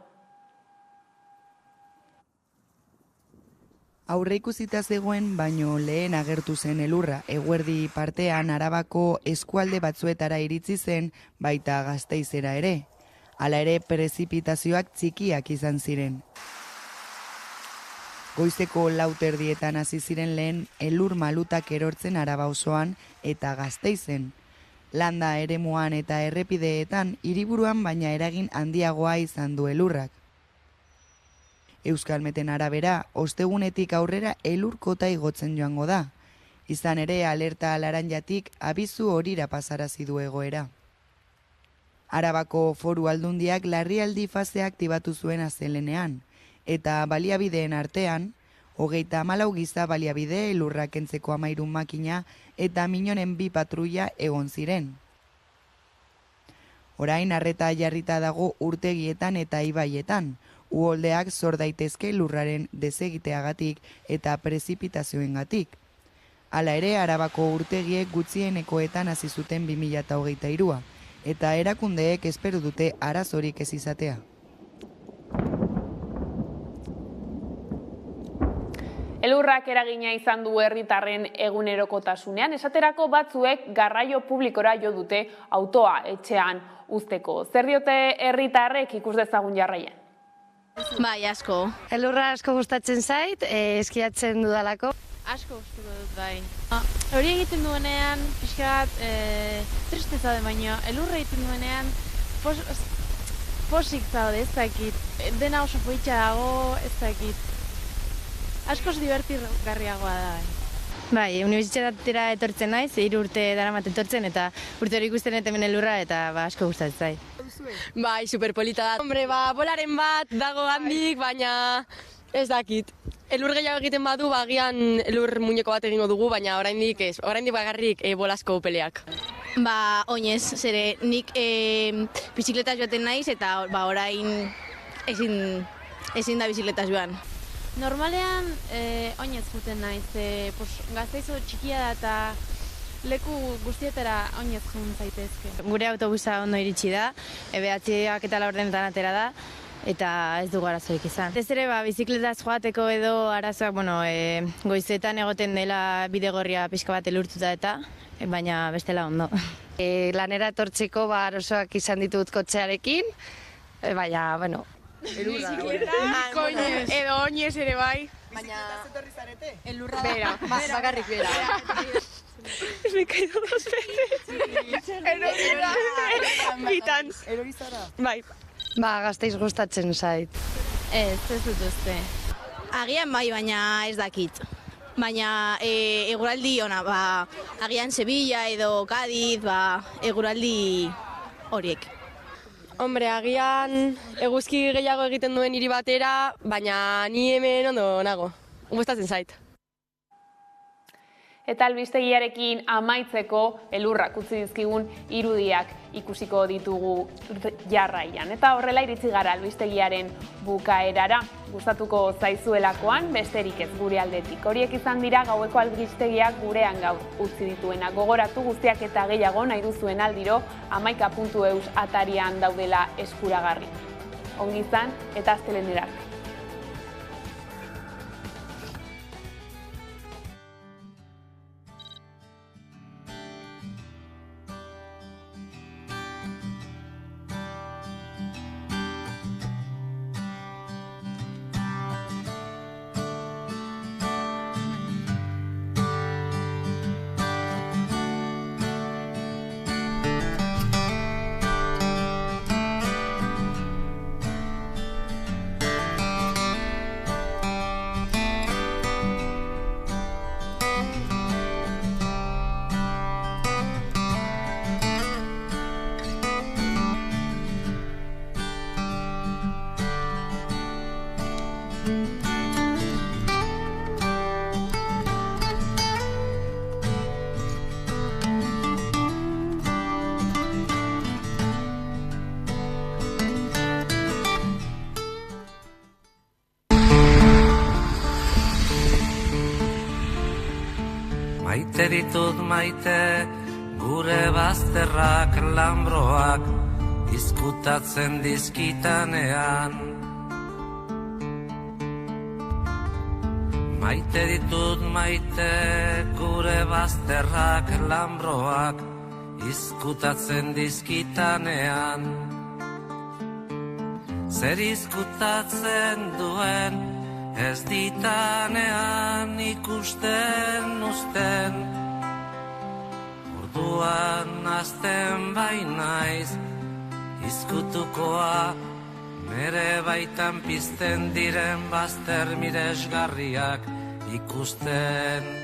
Aurreikusita zegoen baino lehen agertu zen elurra, eguerdi partean Arabako eskualde batzuetara iritsi zen, baita Gasteizera ere. Hala ere, prezipitazioak txikiak izan ziren. Goizeko 4:00 hasi ziren lehen elur malutak erortzen Araba osoan eta Gasteizen. Landa eremuan eta errepideetan hiriburuan baina eragin handiagoa izan du elurrak. Euskalmeten arabera, ostegunetik aurrera elurkota igotzen joango da. Izan ere, alerta laranjatik abizu horira pasarazi du egoera. Arabako Foru Aldundiak larrialdi fasea aktibatu zuen astelehenean, eta baliabideen artean, 34 giza baliabide elurrak kentzeko 13 makina eta minonen 2 patruila egon ziren. Orain arreta jarrita dago urtegietan eta ibaietan, uholdeak zor daitezke lurraren desegiteagatik eta prezipitazioengatik. Hala ere, Arabako urtegiek gutxienekoetan hasi zuten 2023a, eta erakundeek espero dute arazorik ez izatea. Elurrak eragina izan du herritarren egunerokotasunean, esaterako batzuek garraio publikora jo dute autoa etxean uzteko. Zer diote herritarrek ikus dezagun jarraian? Bai, asko. Elurra asko gustatzen zait, eskiatzen dudalako. Asko gustuko dut bai. Hori egiten duenean, pixka bat tristeza da baina, elurra egiten duenean posik zaude, ez dakit. Dena oso poitxa dago, ez dakit. Askoz divertirgarriagoa da. Bai, unibertsitatera etortzen naiz, 3 urte daramat etortzen eta urte hori ikusten hemen elurra eta asko gustatzen zait. Bai, superpolita da. Hombre, bolaren bat dago handik, baina ez dakit. Elur gehiago egiten badu, agian elur muñeko bat egingo dugu, baina oraindik ez. Oraindik bakarrik bolasko peleak. Oinez, zere nik bizikletaz joaten naiz eta orain ezin da bizikletaz joan. Normalean oinez juten naiz, Gasteiz txikia da eta leku guztietara oinez joan zaitezke. Gure autobusa ondo iritsi da, 9:00 eta 4:00 atera da, eta ez dugu arazoik izan. Ez ere, bizikletaz joateko edo arazoak, goizetan egoten dela bidegorria pixka bat elurtuta eta, baina bestela ondo. Lanera etortzeko arazoak izan ditut kotxearekin, baina, elurra. Edo oinez ere bai. Baina... Elurra bera, bakarrik bera. Ez me caído 2 veces. Bitan. Erorizara? Bai. Gasteiz gustatzen zait. Ez dut uste. Agian bai, baina ez dakit. Baina eguraldi ona, agian Sevilla edo Cádiz, eguraldi horiek. Hombre, agian eguzki gehiago egiten duen hiri batera, baina ni hemen ondo nago. Gustatzen zait. Eta albistegiarekin amaitzeko elurrak utzi dizkigun irudiak ikusiko ditugu jarraian. Eta horrela iritsi gara albistegiaren bukaerara. Gustatuko zaizuelakoan besterik ez gure aldetik. Horiek izan dira gaueko albistegiak gurean gaur utzi dituena. Gogoratu guztiak eta gehiago nahi duzuen aldiro 11.eus atarian daudela eskuragarri. Ongi izan eta astelehenera arte. Maite ditut maite, gure bazterrak lambroak izkutatzen dizkitanean. Maite ditut maite, gure bazterrak lambroak izkutatzen dizkitanean. Zer izkutatzen duen, ez ditanean ikusten uzten. Orduan azten bainaiz, izkutukoa, nere baitan pizten diren bazter miresgarriak ikusten.